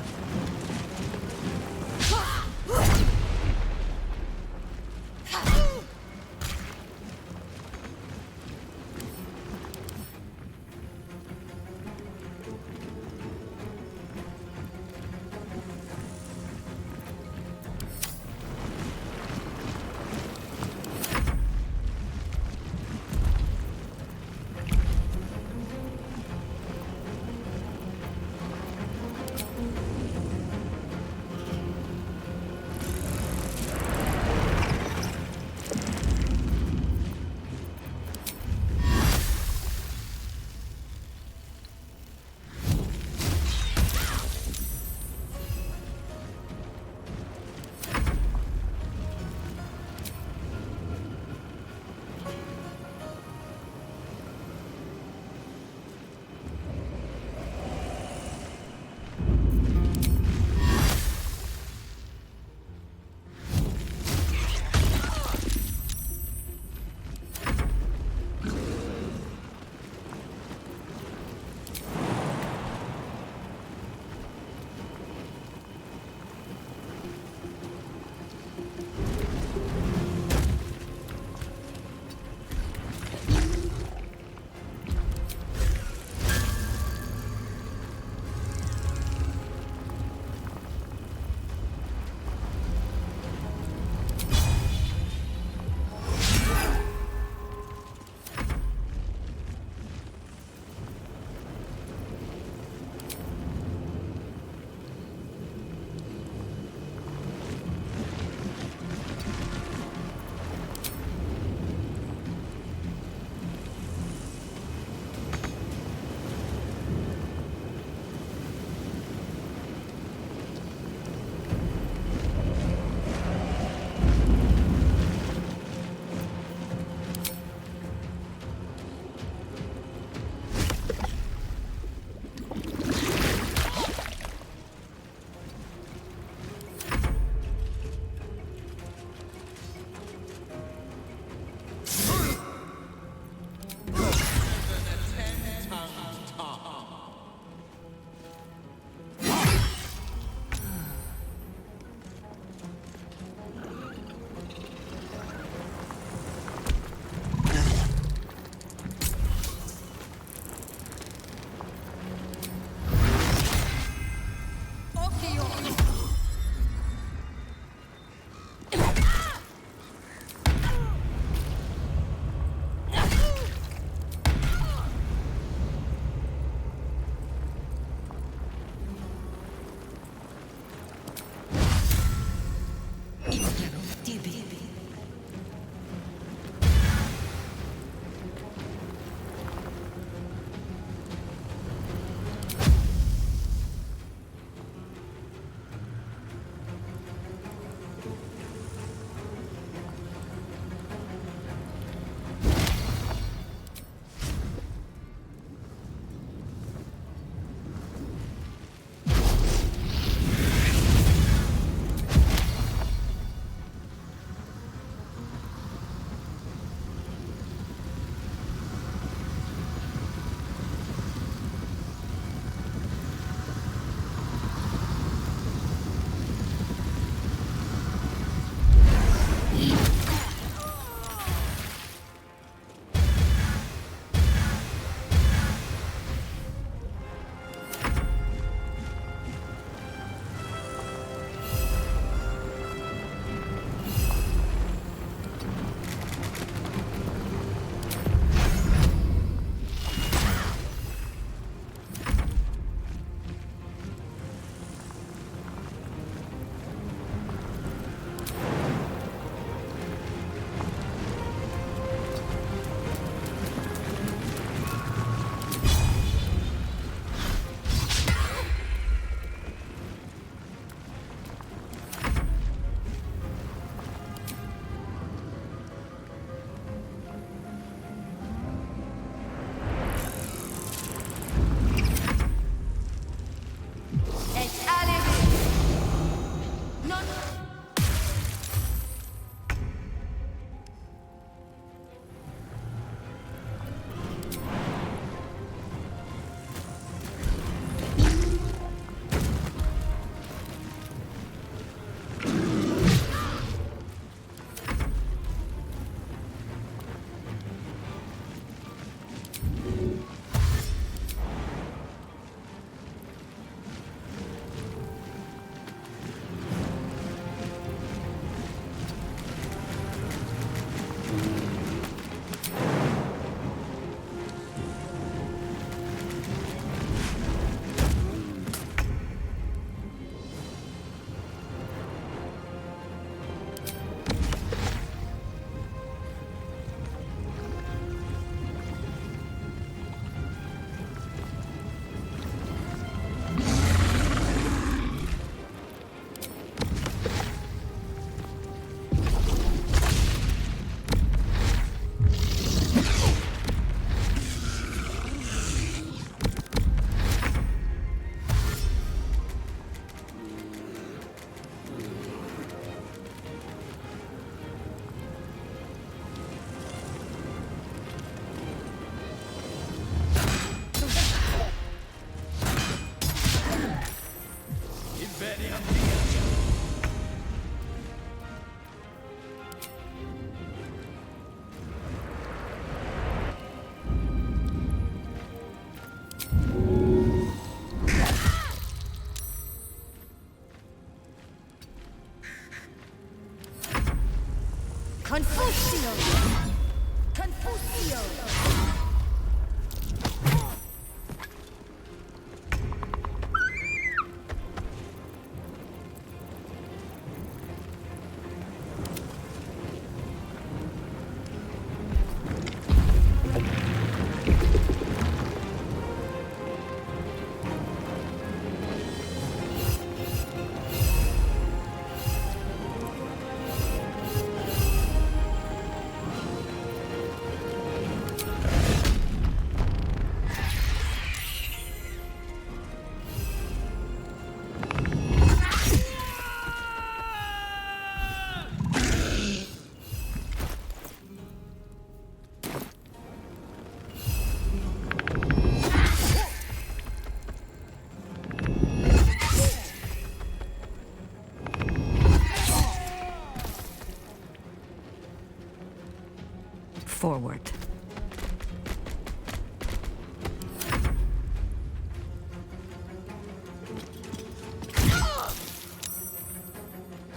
Forward.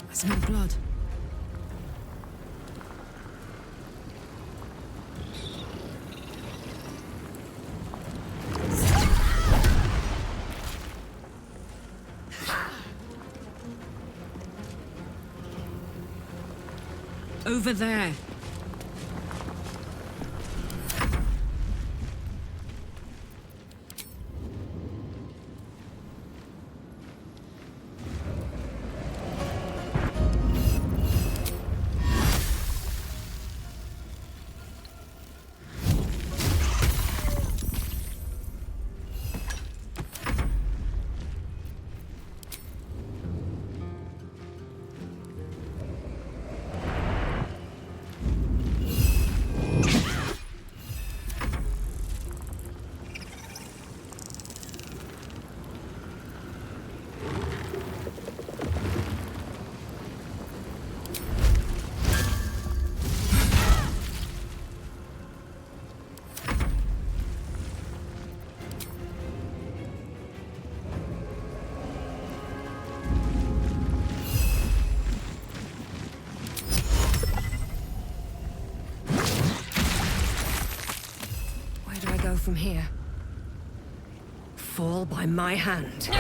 I smell blood. Over there. From here. Fall by my hand.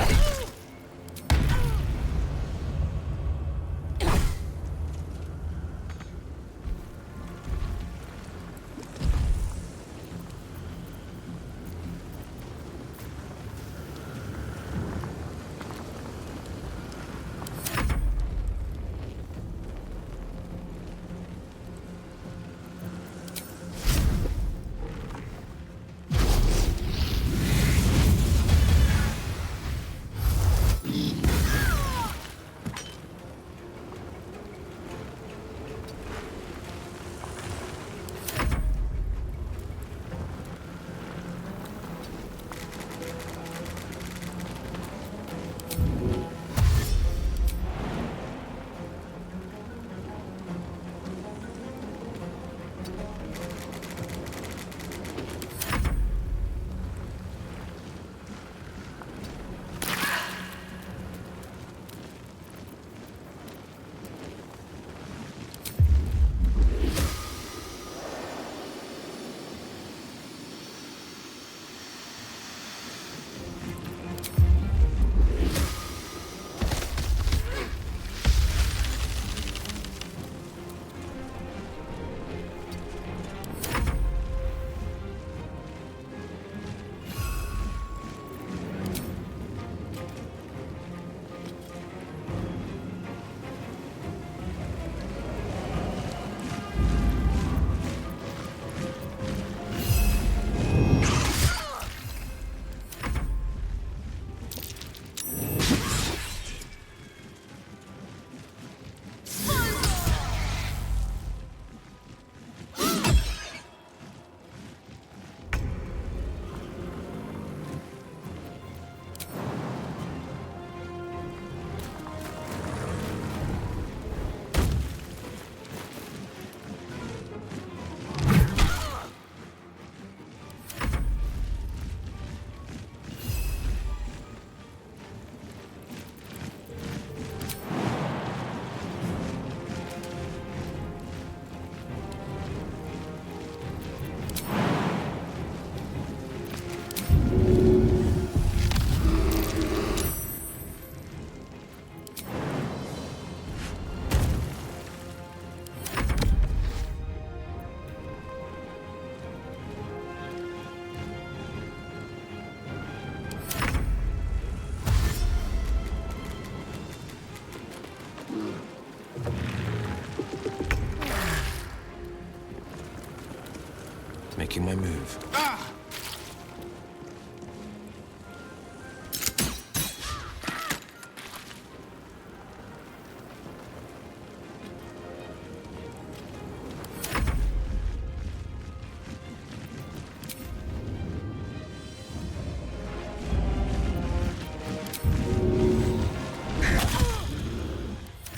Making my move. Ah!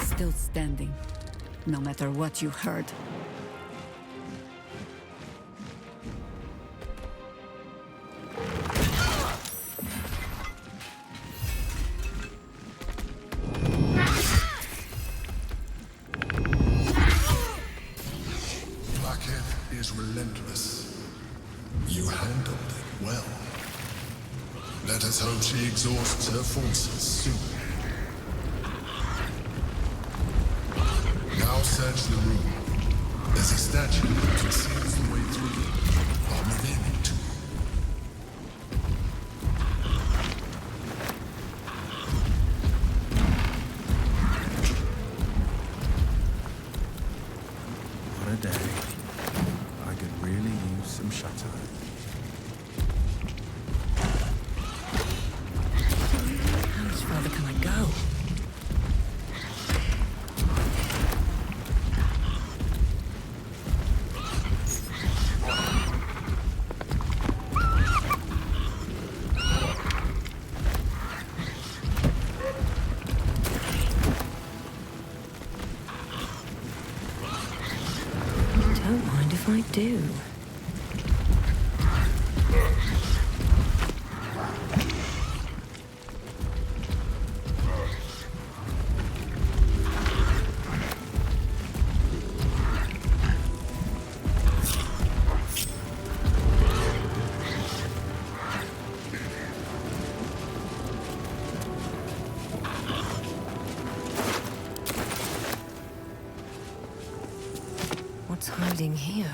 Still standing, no matter what you heard. Let us hope she exhausts her forces soon. Now search the room. There's a statue that conceals the way through. I'll reveal it to you. What a day. I could really use some shut-eye. How much further can I go? Don't mind if I do. What's hiding here?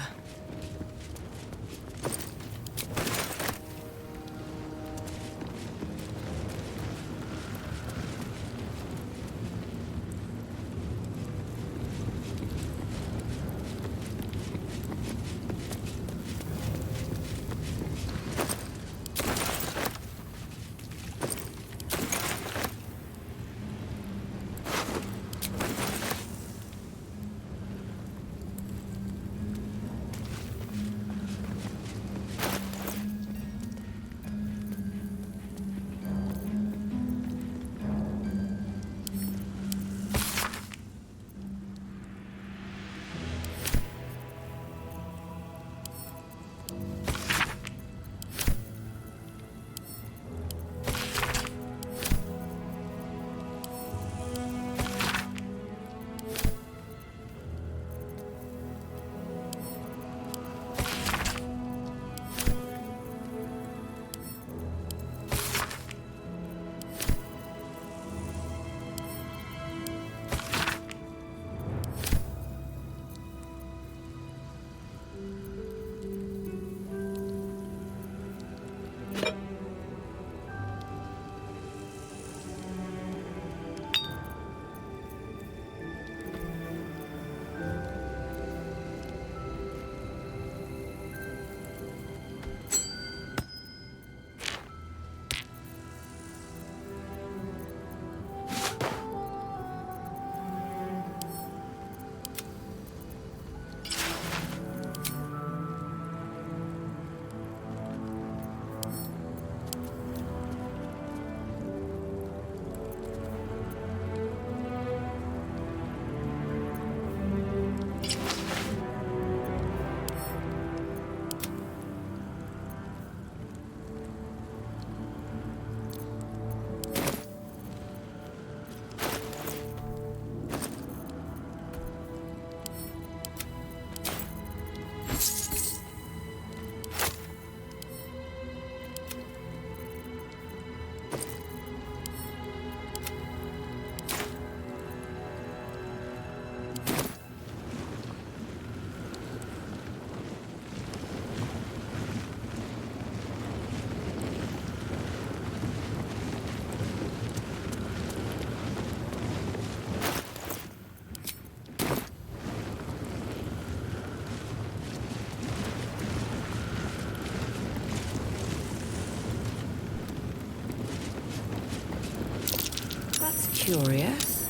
Curious.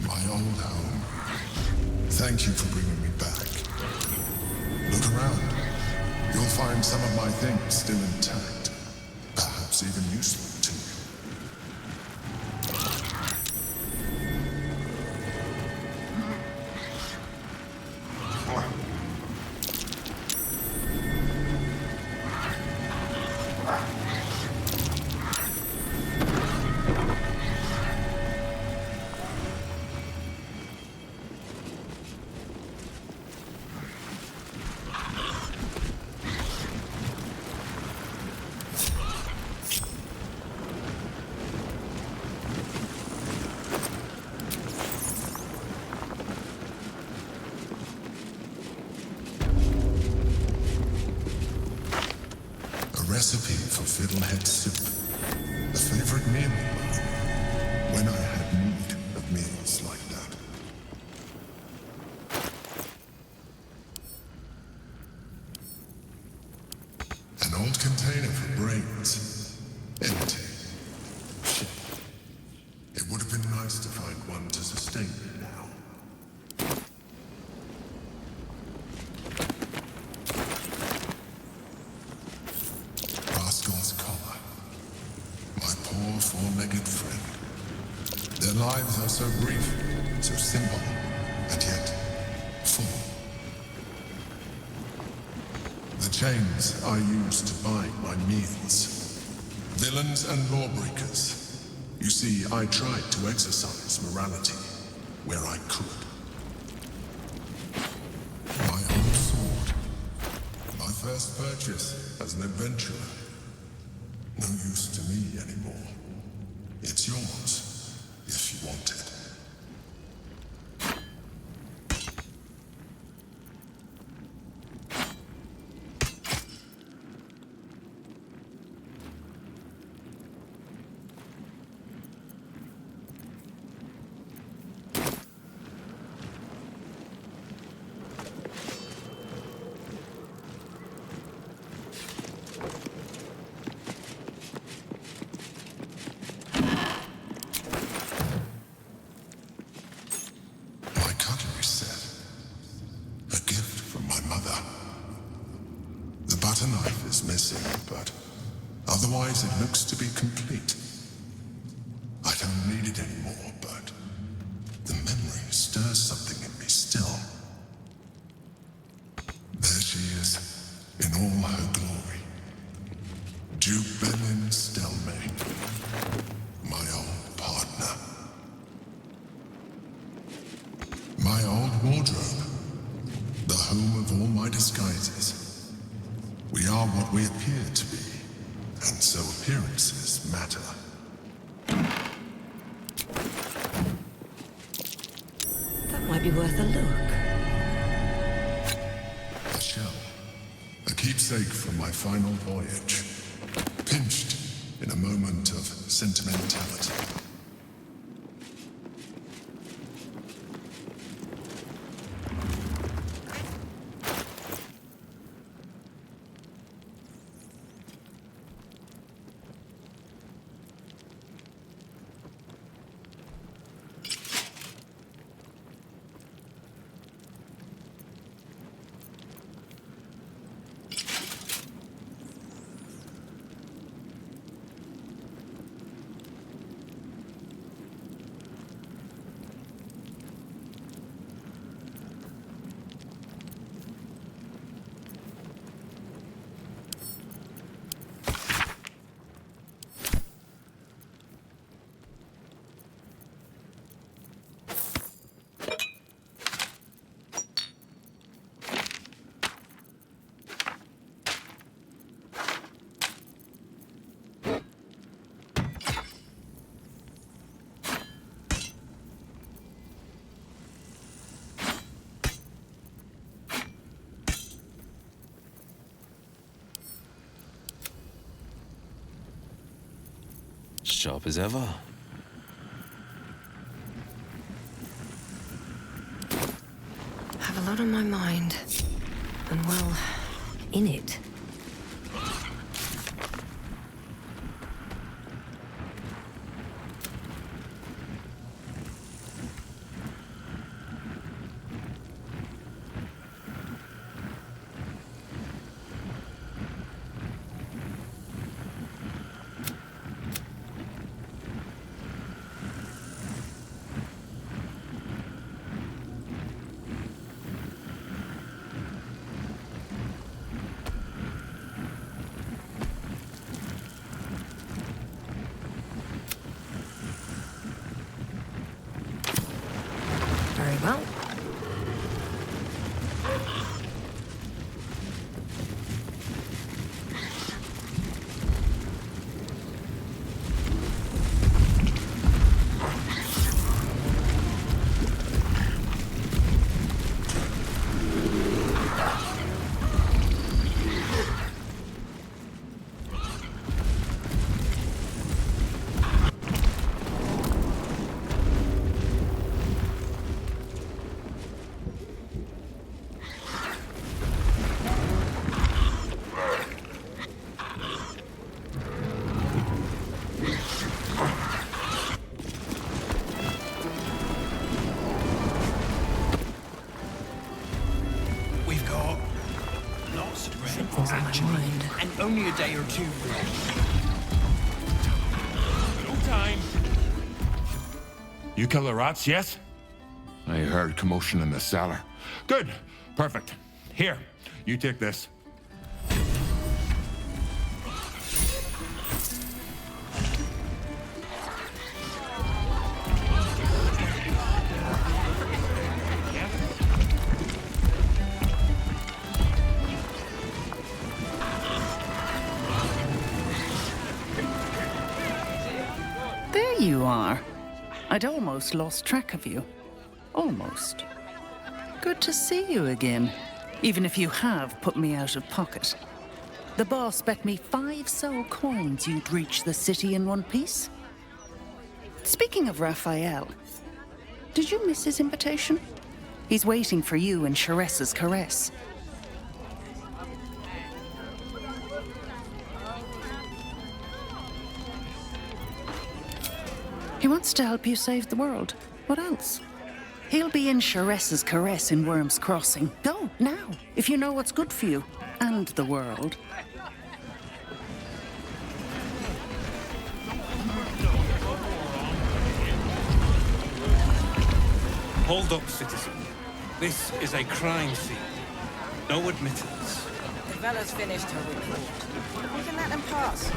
My old home. Thank you for bringing me back. Look around. You'll find some of my things still intact. Perhaps even useful to you. recipe for fiddlehead soup. A favorite meal of mine, when I had need of meals like that. An old container for brains. Empty. Shit. It would have been nice to find one to sustain me now. Rascal's collar. My poor four-legged friend. Their lives are so brief, so simple, and yet full. The chains I use to buy my meals. Villains and lawbreakers. You see, I tried to exercise morality where I could. My old sword. My first purchase as an adventurer. No use to me anymore. It's yours, if you want it. Knife is missing, but otherwise it looks to be complete. I don't need it anymore, but the memory stirs something in me still. There she is, in all her glory. Jubelin Stelmane, my old partner. My old wardrobe, the home of all my disguises. We are what we appear to be, and so appearances matter. That might be worth a look. A shell. A keepsake from my final voyage. Pinched in a moment of sentimentality. Sharp as ever. Have a lot on my mind. And well, in it. Something's on my mind. And only a day or two. No time. You kill the rats, yes? I heard commotion in the cellar. Good. Perfect. Here, you take this. There you are. I'd almost lost track of you. Almost. Good to see you again, even if you have put me out of pocket. The boss bet me 5 soul coins you'd reach the city in one piece. Speaking of Raphael, did you miss his invitation? He's waiting for you in Sharessa's caress. He wants to help you save the world. What else? He'll be in Sharessa's caress in Worm's Crossing. Go, now, if you know what's good for you. And the world. Hold up, citizen. This is a crime scene. No admittance. The fella's finished her report. We can let them pass.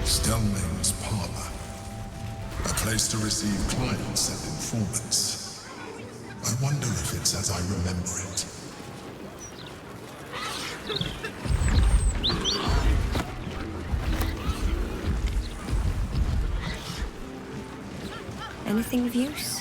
Stelmane's parlor. A place to receive clients and informants. I wonder if it's as I remember it. Anything of use?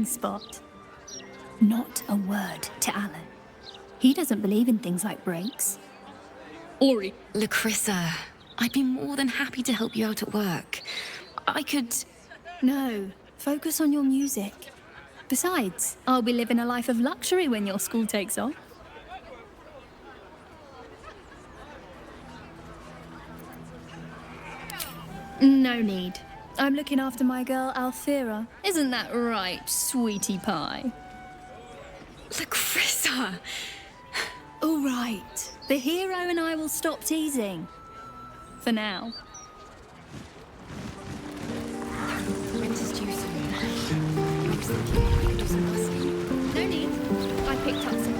Spot. Not a word to Alan. He doesn't believe in things like breaks. Ori. Lacrissa, I'd be more than happy to help you out at work. I could... No, focus on your music. Besides, I'll be living a life of luxury when your school takes off. No need. I'm looking after my girl, Althera. Isn't that right, sweetie pie? Lacrissa! All right. The hero and I will stop teasing. For now. Winter's due soon. I was thinking we could do some bussing. No need. I picked up some.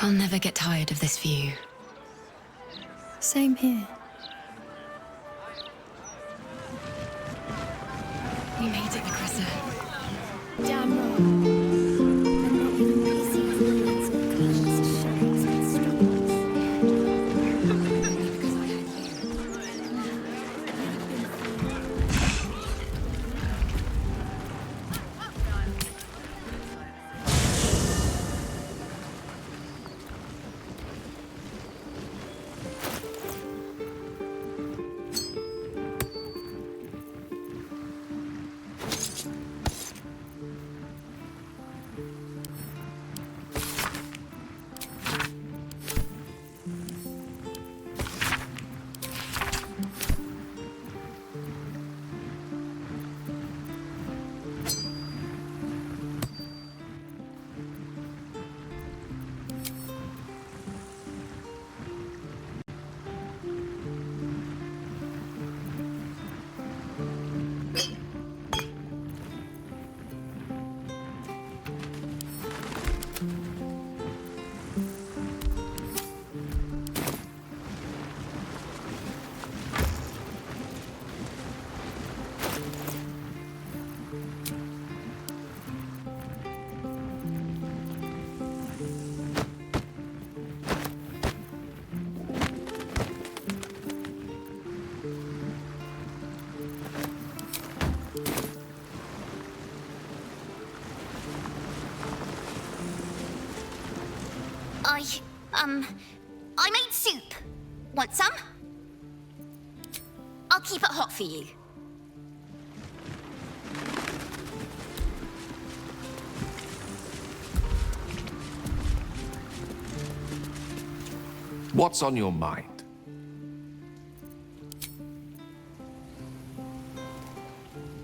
I'll never get tired of this view. Same here. We made it, Lacrissa. Damn right. I'm not even busy with plans or colours, shades and struggles. Only because I had I made soup. Want some? I'll keep it hot for you. What's on your mind?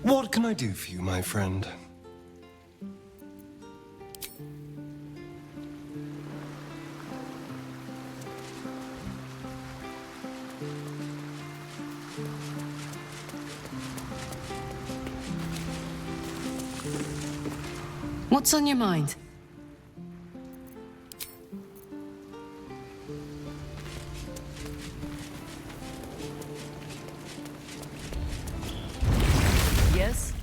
What can I do for you, my friend? What's on your mind? Yes?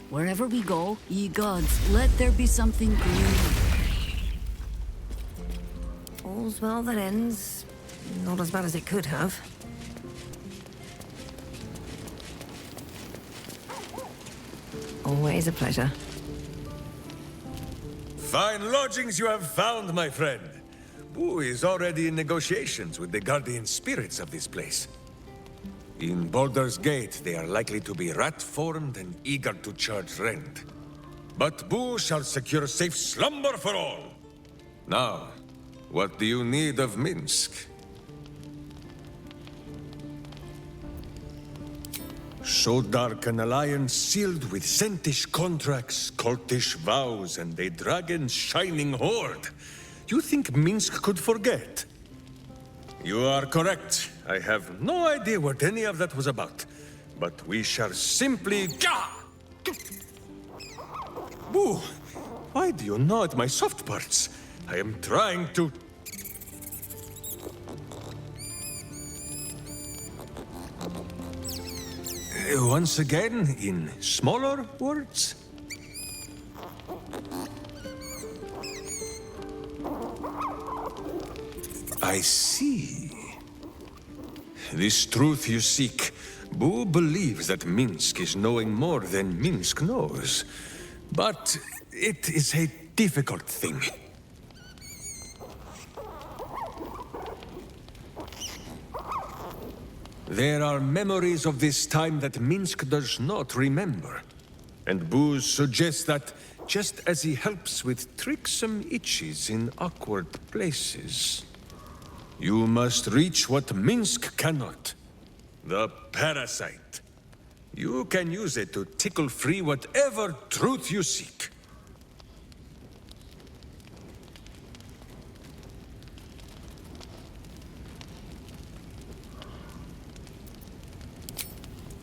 Wherever we go, ye gods, let there be something green. All's well that ends. Not as bad as it could have. Always a pleasure. Fine lodgings you have found, my friend. Boo is already in negotiations with the guardian spirits of this place. In Baldurs Gate, they are likely to be rat-formed and eager to charge rent. But Boo shall secure safe slumber for all. Now, what do you need of Minsk? So dark an alliance sealed with Sentish contracts, cultish vows, and a dragon's shining hoard. You think Minsk could forget? You are correct. I have no idea what any of that was about. But we shall simply... Boo! Why do you gnaw at my soft parts? I am trying to... Once again, in smaller words? I see. This truth you seek. Boo believes that Minsk is knowing more than Minsk knows. But it is a difficult thing. There are memories of this time that Minsk does not remember. And Boo suggests that, just as he helps with tricksome itches in awkward places, you must reach what Minsk cannot. The parasite. You can use it to tickle free whatever truth you seek.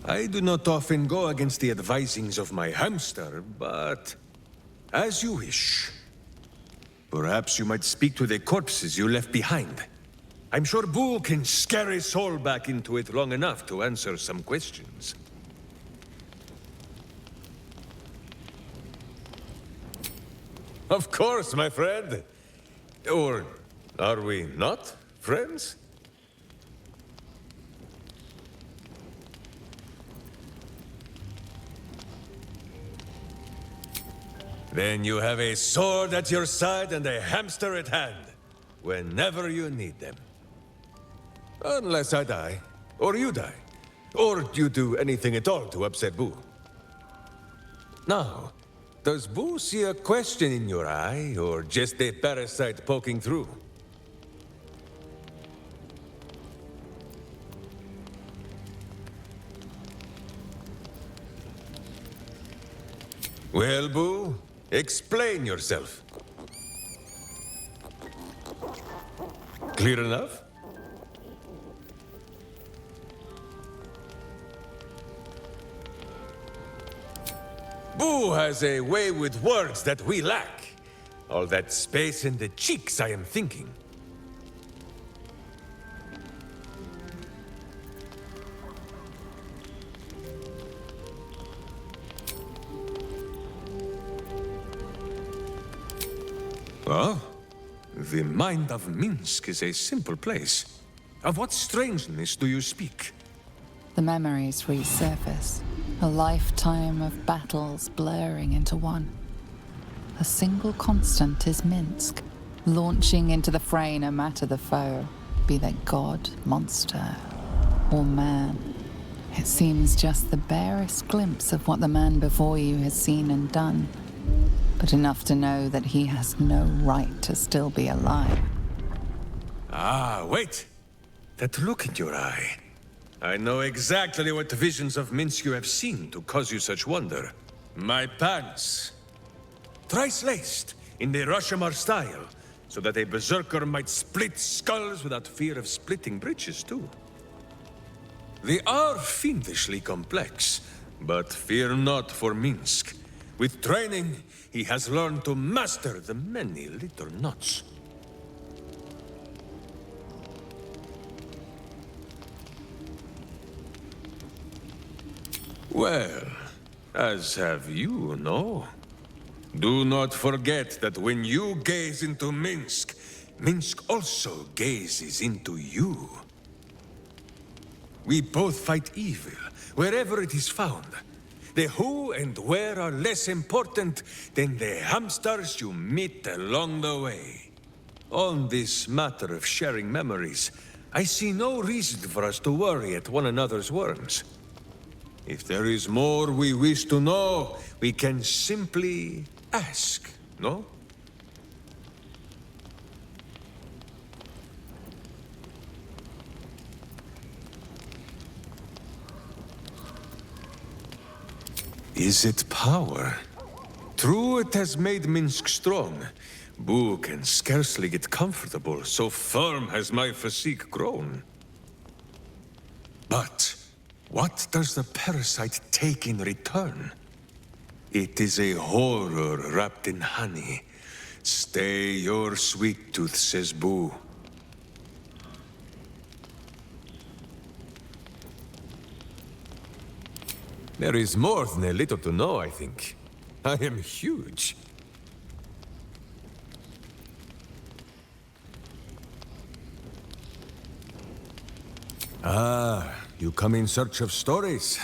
I do not often go against the advisings of my hamster, but as you wish. Perhaps you might speak to the corpses you left behind. I'm sure Boo can scare his soul back into it long enough to answer some questions. Of course, my friend. Or are we not friends? Then you have a sword at your side and a hamster at hand, whenever you need them. Unless I die, or you die, or you do anything at all to upset Boo. Now, does Boo see a question in your eye, or just a parasite poking through? Well, Boo, explain yourself. Clear enough? Boo has a way with words that we lack. All that space in the cheeks, I am thinking. Oh? The mind of Minsk is a simple place. Of what strangeness do you speak? The memories resurface. A lifetime of battles blurring into one. A single constant is Minsk, launching into the fray no matter the foe, be they god, monster, or man. It seems just the barest glimpse of what the man before you has seen and done, but enough to know that he has no right to still be alive. Ah, wait! That look in your eye. I know exactly what visions of Minsk you have seen to cause you such wonder. My pants. Thrice laced, in the Rashomar style, so that a berserker might split skulls without fear of splitting bridges, too. They are fiendishly complex, but fear not for Minsk. With training, he has learned to master the many little knots. Well, as have you, no? Do not forget that when you gaze into Minsk, Minsk also gazes into you. We both fight evil, wherever it is found. The who and where are less important than the hamsters you meet along the way. On this matter of sharing memories, I see no reason for us to worry at one another's worms. If there is more we wish to know, we can simply ask, no? Is it power? True, it has made Minsk strong. Boo can scarcely get comfortable, so firm has my physique grown. But what does the parasite take in return? It is a horror wrapped in honey. Stay your sweet tooth, says Boo. There is more than a little to know, I think. I am huge. Ah, you come in search of stories.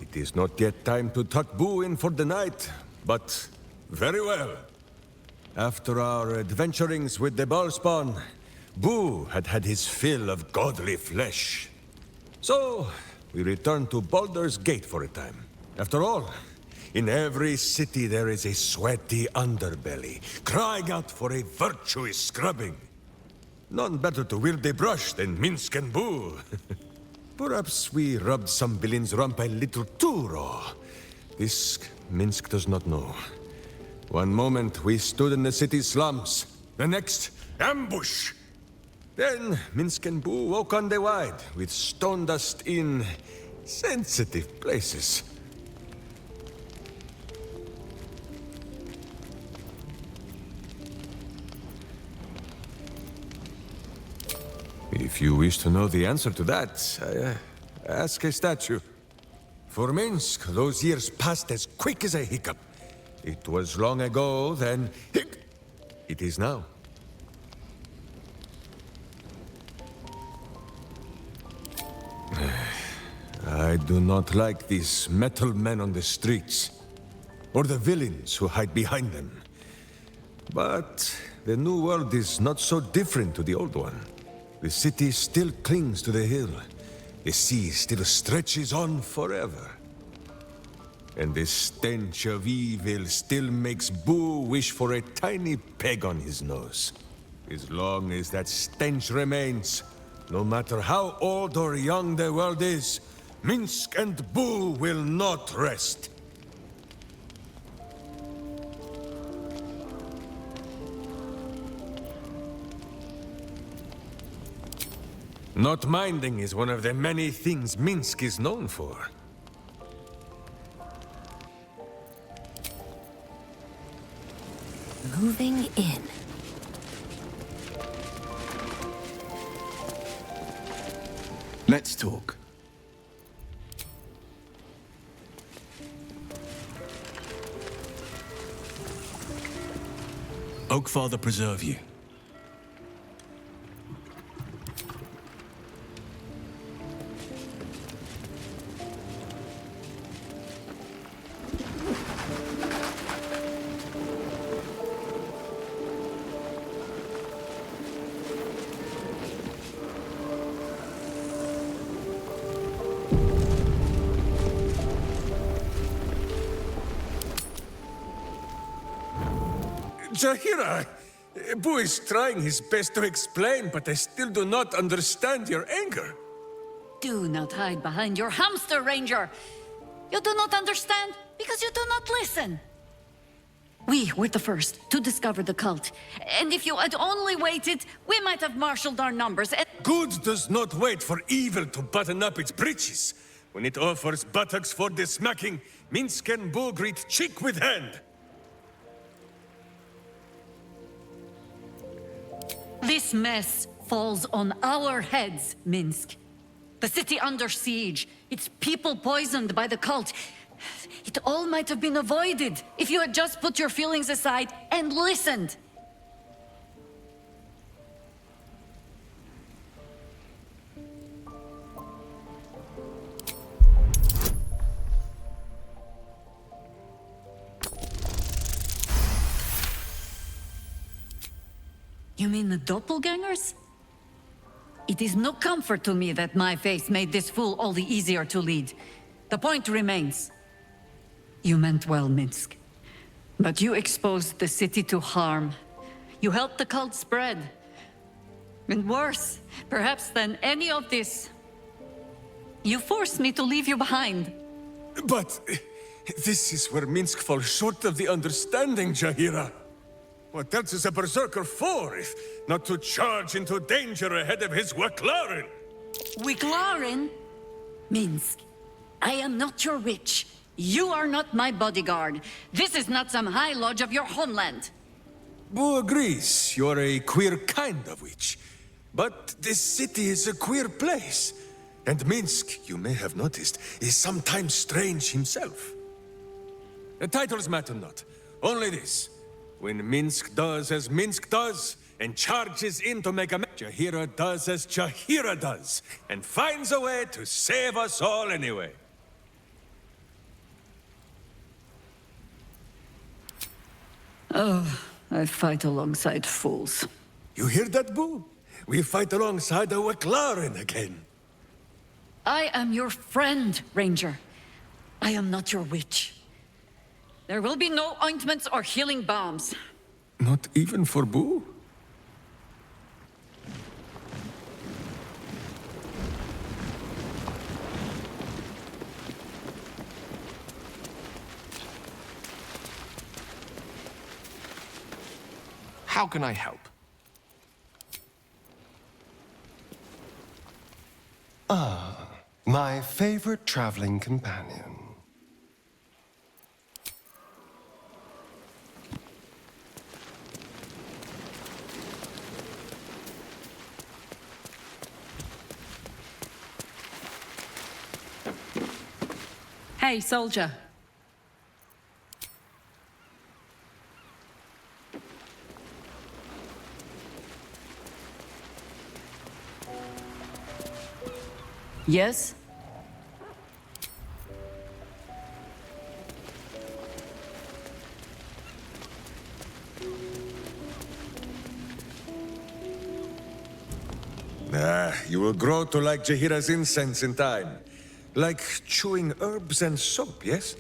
It is not yet time to tuck Boo in for the night, but very well. After our adventurings with the Ballspawn, Boo had had his fill of godly flesh. So, we returned to Baldurs Gate for a time. After all, in every city there is a sweaty underbelly, crying out for a virtuous scrubbing. None better to wield a brush than Minsk and Boo. Perhaps we rubbed some villain's rump a little too raw. This Minsk does not know. One moment we stood in the city slums, the next, ambush! Then Minsk and Boo woke on the wide, with stone dust in sensitive places. If you wish to know the answer to that, ask a statue. For Minsk, those years passed as quick as a hiccup. It was long ago, then it is now. I do not like these metal men on the streets, or the villains who hide behind them. But the new world is not so different to the old one. The city still clings to the hill. The sea still stretches on forever. And the stench of evil still makes Boo wish for a tiny peg on his nose. As long as that stench remains, no matter how old or young the world is, Minsk and Boo will not rest. Not minding is one of the many things Minsk is known for. Moving in. Let's talk. Oakfather preserve you. Jaheira, Boo is trying his best to explain, but I still do not understand your anger. Do not hide behind your hamster, Ranger. You do not understand because you do not listen. We were the first to discover the cult. And if you had only waited, we might have marshaled our numbers and— Good does not wait for evil to button up its breeches. When it offers buttocks for the smacking, Minsk and Boo greet cheek with hand. This mess falls on our heads, Minsk. The city under siege, its people poisoned by the cult. It all might have been avoided if you had just put your feelings aside and listened. You mean the doppelgangers? It is no comfort to me that my face made this fool all the easier to lead. The point remains. You meant well, Minsk. But you exposed the city to harm. You helped the cult spread. And worse, perhaps than any of this, you forced me to leave you behind. But this is where Minsk falls short of the understanding, Jaheira. What else is a berserker for, if not to charge into danger ahead of his Waclaren? Waclaren? Minsk, I am not your witch. You are not my bodyguard. This is not some high lodge of your homeland. Boo agrees you're a queer kind of witch. But this city is a queer place. And Minsk, you may have noticed, is sometimes strange himself. The titles matter not. Only this. When Minsk does as Minsk does, and charges in to make a Jaheira does as Jaheira does, and finds a way to save us all anyway. Oh, I fight alongside fools. You hear that, Boo? We fight alongside a Waclaren again. I am your friend, Ranger. I am not your witch. There will be no ointments or healing balms. Not even for Boo? How can I help? Ah, my favorite traveling companion. Hey, soldier. Yes? You will grow to like Jaheira's incense in time. Like chewing herbs and soap, yes?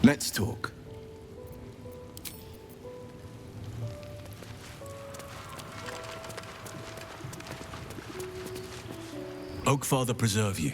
Let's talk. Oakfather preserve you.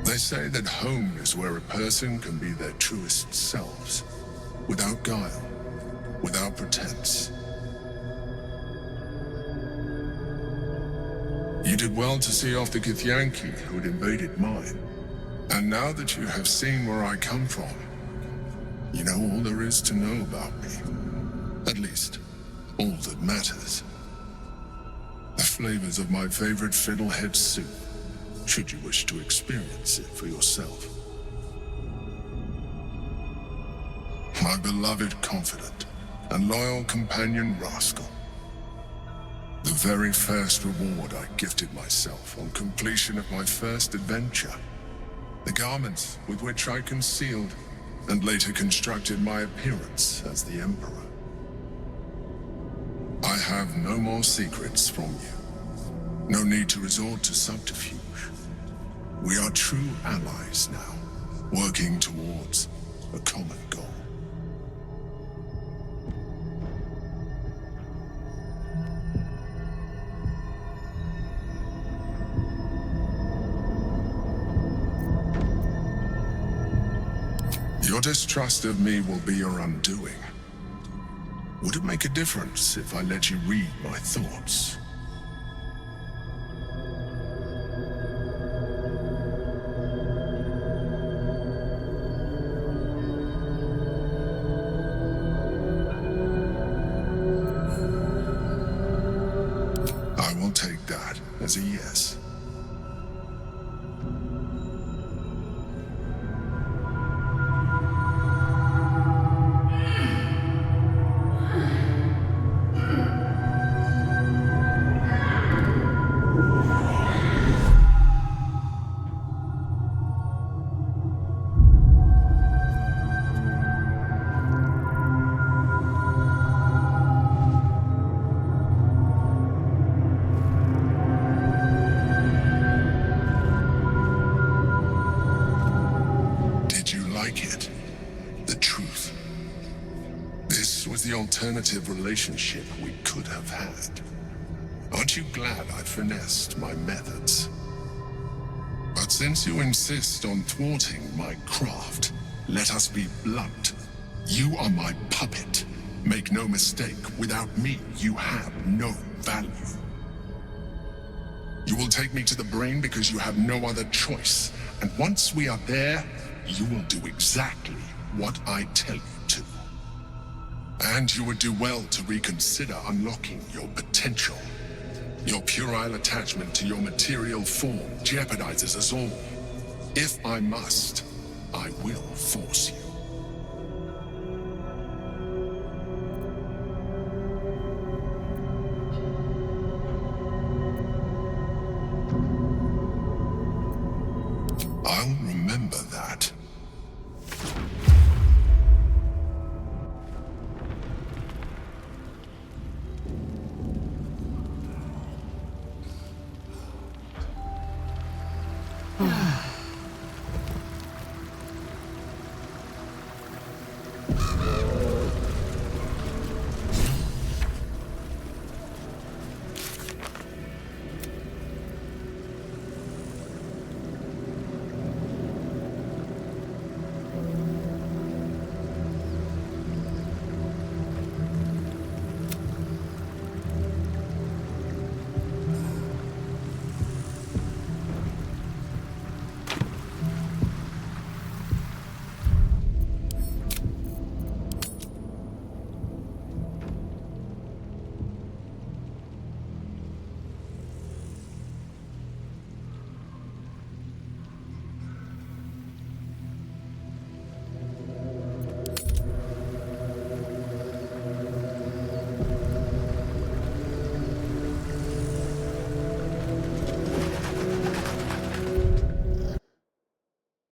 They say that home is where a person can be their truest selves, without guile, without pretense. did well to see off the Githyanki who'd invaded mine. And now that you have seen where I come from, you know all there is to know about me. At least, all that matters. The flavors of my favorite fiddlehead soup, should you wish to experience it for yourself. My beloved confidant and loyal companion Rascal. The very first reward I gifted myself on completion of my first adventure. The garments with which I concealed and later constructed my appearance as the Emperor. I have no more secrets from you. No need to resort to subterfuge. We are true allies now, working towards a common goal. Your distrust of me will be your undoing. Would it make a difference if I let you read my thoughts? I will take that as a yes. Alternative relationship we could have had. Aren't you glad I finessed my methods? But since you insist on thwarting my craft, let us be blunt. You are my puppet. Make no mistake, without me, you have no value. You will take me to the brain because you have no other choice. And once we are there, you will do exactly what I tell you to. And you would do well to reconsider unlocking your potential. Your puerile attachment to your material form jeopardizes us all. If I must, I will force you.